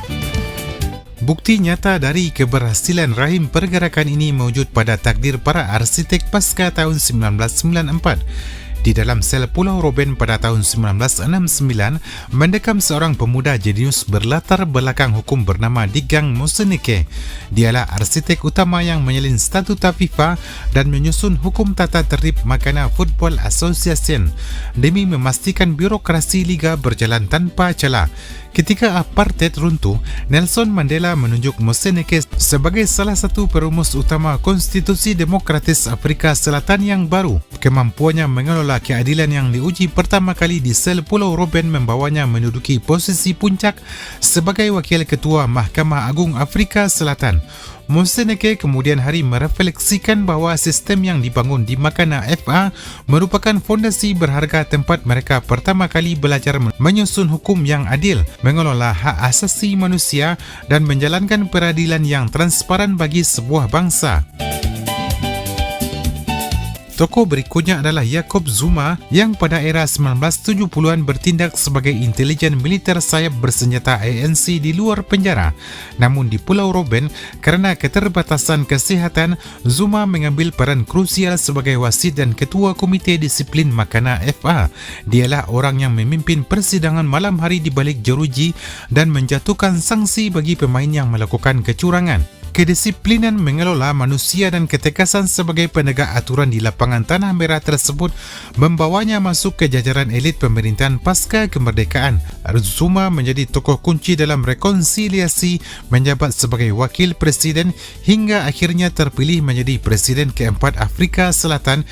Bukti nyata dari keberhasilan rahim pergerakan ini mewujud pada takdir para arsitek pasca tahun 1994. Di dalam sel Pulau Robben pada tahun 1969, mendekam seorang pemuda jenius berlatar belakang hukum bernama Digang Moseneke. Dialah arsitek utama yang menyalin statuta FIFA dan menyusun hukum tata tertib Makana Football Association demi memastikan birokrasi liga berjalan tanpa celah. Ketika apartheid runtuh, Nelson Mandela menunjuk Moseneke sebagai salah satu perumus utama konstitusi demokratis Afrika Selatan yang baru. Kemampuannya mengelola keadilan yang diuji pertama kali di sel Pulau Robben membawanya menduduki posisi puncak sebagai wakil ketua Mahkamah Agung Afrika Selatan. Moseneke kemudian hari merefleksikan bahawa sistem yang dibangun di Makana FA merupakan fondasi berharga tempat mereka pertama kali belajar menyusun hukum yang adil, mengelola hak asasi manusia dan menjalankan peradilan yang transparan bagi sebuah bangsa. Tokoh berikutnya adalah Jacob Zuma yang pada era 1970-an bertindak sebagai intelijen militer sayap bersenjata ANC di luar penjara. Namun di Pulau Robben, kerana keterbatasan kesihatan, Zuma mengambil peran krusial sebagai wasit dan ketua komite disiplin Makana FA. Dialah orang yang memimpin persidangan malam hari di balik jeruji dan menjatuhkan sanksi bagi pemain yang melakukan kecurangan. Kedisiplinan mengelola manusia dan ketekasan sebagai penegak aturan di lapangan Tanah Merah tersebut membawanya masuk ke jajaran elit pemerintahan pasca kemerdekaan. Zuma menjadi tokoh kunci dalam rekonsiliasi, menjabat sebagai wakil presiden hingga akhirnya terpilih menjadi presiden keempat Afrika Selatan.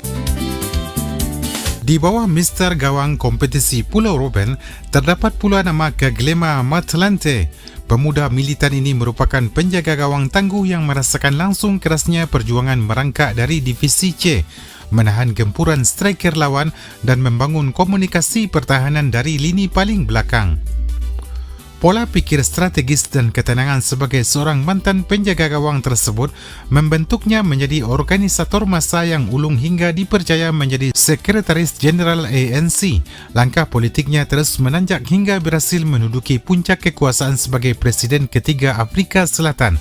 Di bawah Mister Gawang kompetisi Pulau Robben, terdapat pula nama Kgalema Motlanthe. Pemuda militan ini merupakan penjaga gawang tangguh yang merasakan langsung kerasnya perjuangan merangkak dari divisi C, menahan gempuran striker lawan dan membangun komunikasi pertahanan dari lini paling belakang. Pola pikir strategis dan ketenangan sebagai seorang mantan penjaga gawang tersebut membentuknya menjadi organisator massa yang ulung hingga dipercaya menjadi Sekretaris Jenderal ANC. Langkah politiknya terus menanjak hingga berhasil menduduki puncak kekuasaan sebagai Presiden ketiga Afrika Selatan.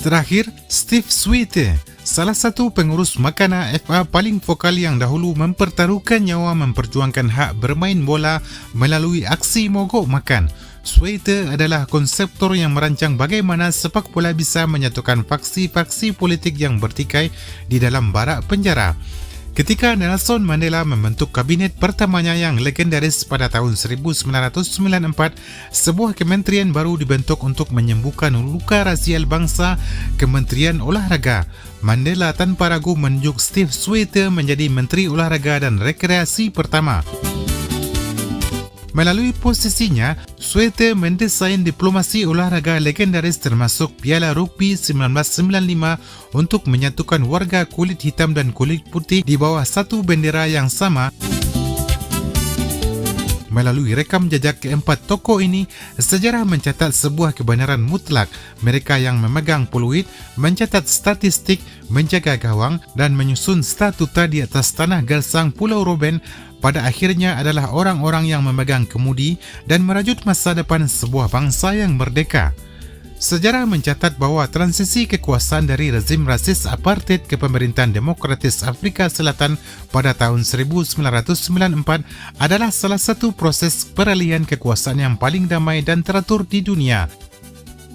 Terakhir, Steve Tshwete, salah satu pengurus Makana FA paling vokal yang dahulu mempertaruhkan nyawa memperjuangkan hak bermain bola melalui aksi mogok makan. Tshwete adalah konseptor yang merancang bagaimana sepak bola bisa menyatukan faksi-faksi politik yang bertikai di dalam barak penjara. Ketika Nelson Mandela membentuk kabinet pertamanya yang legendaris pada tahun 1994, sebuah kementerian baru dibentuk untuk menyembuhkan luka rasial bangsa, Kementerian Olahraga. Mandela tanpa ragu menunjuk Steve Tshwete menjadi Menteri Olahraga dan Rekreasi pertama. Melalui posisinya, Tshwete mendesain diplomasi olahraga legendaris termasuk Piala Rugby 1995 untuk menyatukan warga kulit hitam dan kulit putih di bawah satu bendera yang sama. Melalui rekam jejak keempat tokoh ini, sejarah mencatat sebuah kebenaran mutlak. Mereka yang memegang peluit, mencatat statistik, menjaga gawang dan menyusun statuta di atas tanah gersang Pulau Robben pada akhirnya adalah orang-orang yang memegang kemudi dan merajut masa depan sebuah bangsa yang merdeka. Sejarah mencatat bahawa transisi kekuasaan dari rezim rasis apartheid ke pemerintahan demokratis Afrika Selatan pada tahun 1994 adalah salah satu proses peralihan kekuasaan yang paling damai dan teratur di dunia.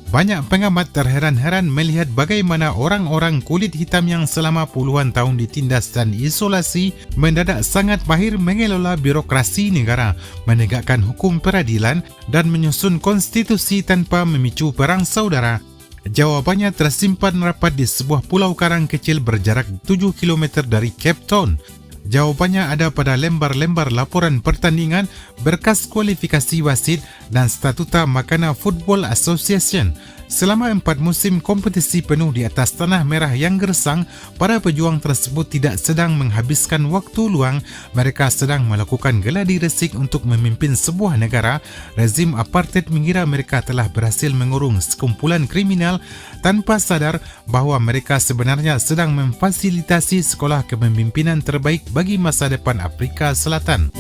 Banyak pengamat terheran-heran melihat bagaimana orang-orang kulit hitam yang selama puluhan tahun ditindas dan isolasi mendadak sangat mahir mengelola birokrasi negara, menegakkan hukum peradilan dan menyusun konstitusi tanpa memicu perang saudara. Jawabannya tersimpan rapat di sebuah pulau karang kecil berjarak 7 km dari Cape Town. Jawabannya ada pada lembar-lembar laporan pertandingan, berkas kualifikasi wasit dan statuta Makana Football Association. Selama 4 musim kompetisi penuh di atas tanah merah yang gersang, para pejuang tersebut tidak sedang menghabiskan waktu luang. Mereka sedang melakukan geladi resik untuk memimpin sebuah negara. Rezim apartheid mengira mereka telah berhasil mengurung sekumpulan kriminal tanpa sadar bahawa mereka sebenarnya sedang memfasilitasi sekolah kepemimpinan terbaik bagi masa depan Afrika Selatan.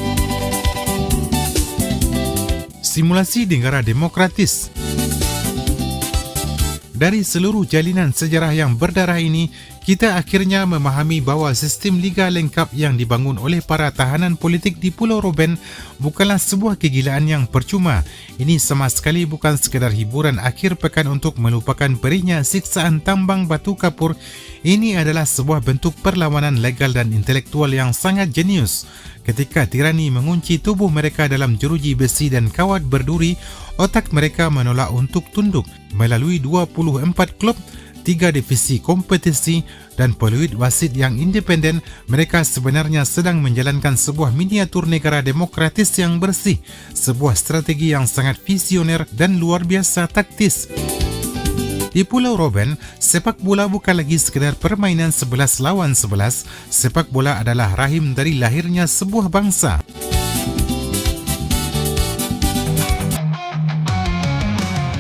Simulasi negara demokratis. Dari seluruh jalinan sejarah yang berdarah ini, kita akhirnya memahami bahawa sistem liga lengkap yang dibangun oleh para tahanan politik di Pulau Robben bukanlah sebuah kegilaan yang percuma. Ini sama sekali bukan sekadar hiburan akhir pekan untuk melupakan perihnya siksaan tambang batu kapur. Ini adalah sebuah bentuk perlawanan legal dan intelektual yang sangat jenius. Ketika tirani mengunci tubuh mereka dalam jeruji besi dan kawat berduri, otak mereka menolak untuk tunduk. Melalui 24 klub, 3 divisi kompetisi dan peluit wasit yang independen, mereka sebenarnya sedang menjalankan sebuah miniatur negara demokratis yang bersih, sebuah strategi yang sangat visioner dan luar biasa taktis. Di Pulau Robben, sepak bola bukan lagi sekedar permainan 11 lawan 11. Sepak bola adalah rahim dari lahirnya sebuah bangsa.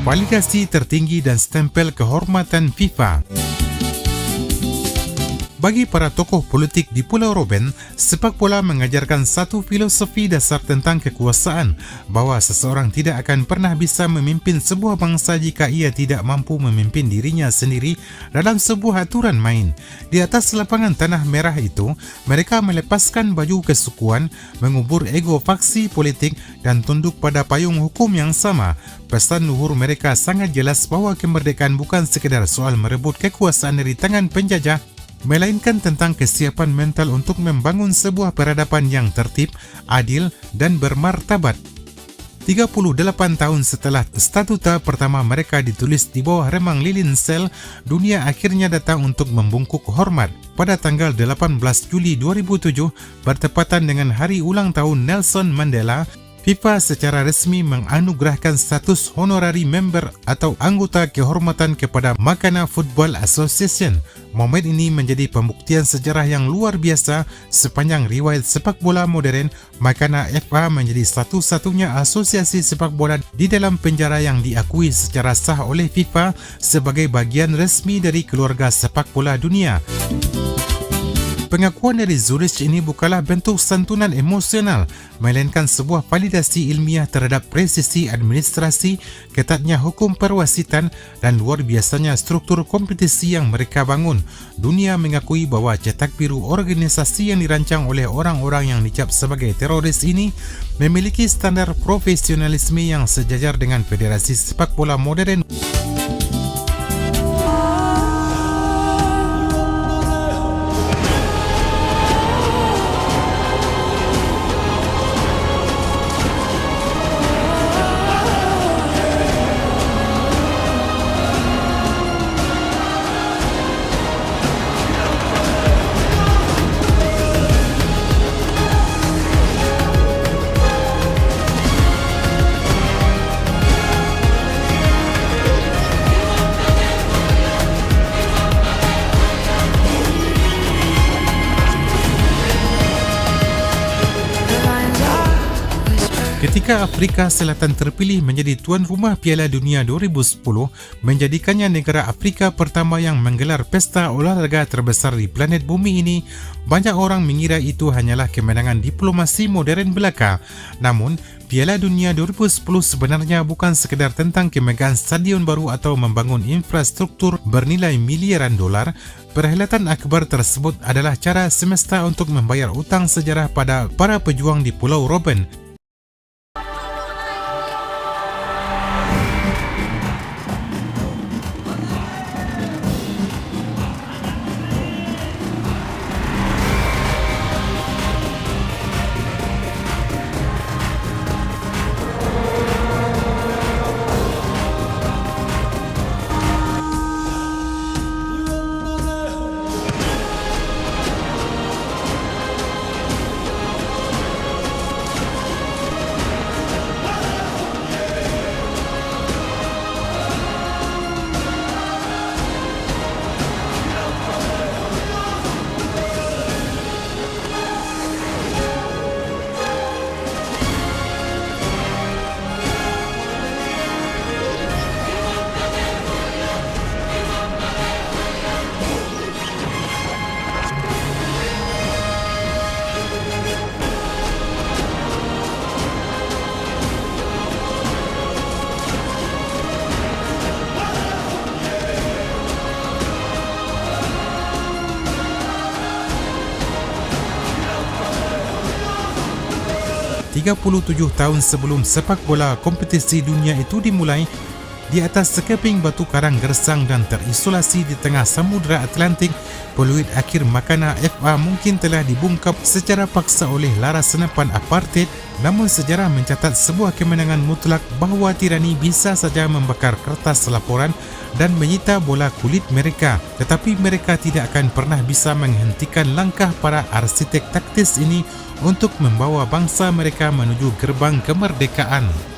Validasi tertinggi dan stempel kehormatan FIFA. Bagi para tokoh politik di Pulau Robben, sepak bola mengajarkan satu filosofi dasar tentang kekuasaan, bahawa seseorang tidak akan pernah bisa memimpin sebuah bangsa jika ia tidak mampu memimpin dirinya sendiri dalam sebuah aturan main. Di atas lapangan tanah merah itu, mereka melepaskan baju kesukuan, mengubur ego faksi politik dan tunduk pada payung hukum yang sama. Pesan luhur mereka sangat jelas bahawa kemerdekaan bukan sekedar soal merebut kekuasaan dari tangan penjajah, melainkan tentang kesiapan mental untuk membangun sebuah peradaban yang tertib, adil dan bermartabat. 38 tahun setelah statuta pertama mereka ditulis di bawah remang lilin sel, dunia akhirnya datang untuk membungkuk hormat. Pada tanggal 18 Juli 2007, bertepatan dengan hari ulang tahun Nelson Mandela, FIFA secara resmi menganugerahkan status honorary member atau anggota kehormatan kepada Makana Football Association. Momen ini menjadi pembuktian sejarah yang luar biasa sepanjang riwayat sepak bola modern. Makana FA menjadi satu-satunya asosiasi sepak bola di dalam penjara yang diakui secara sah oleh FIFA sebagai bagian resmi dari keluarga sepak bola dunia. Pengakuan dari Zurich ini bukanlah bentuk santunan emosional, melainkan sebuah validasi ilmiah terhadap presisi administrasi, ketatnya hukum perwasitan dan luar biasanya struktur kompetisi yang mereka bangun. Dunia mengakui bahawa cetak biru organisasi yang dirancang oleh orang-orang yang dicap sebagai teroris ini memiliki standar profesionalisme yang sejajar dengan federasi sepak bola modern. Ketika Afrika Selatan terpilih menjadi tuan rumah Piala Dunia 2010, menjadikannya negara Afrika pertama yang menggelar pesta olahraga terbesar di planet bumi ini, banyak orang mengira itu hanyalah kemenangan diplomasi modern belaka. Namun, Piala Dunia 2010 sebenarnya bukan sekedar tentang kemegahan stadion baru atau membangun infrastruktur bernilai miliaran dolar. Perhelatan akbar tersebut adalah cara semesta untuk membayar utang sejarah pada para pejuang di Pulau Robben. ...37 tahun sebelum sepak bola kompetisi dunia itu dimulai, di atas sekeping batu karang gersang dan terisolasi di tengah Samudra Atlantik, peluit akhir Makana FA mungkin telah dibungkap secara paksa oleh laras senapan apartheid. Namun sejarah mencatat sebuah kemenangan mutlak bahawa tirani bisa saja membakar kertas laporan dan menyita bola kulit mereka, tetapi mereka tidak akan pernah bisa menghentikan langkah para arsitek taktis ini untuk membawa bangsa mereka menuju gerbang kemerdekaan.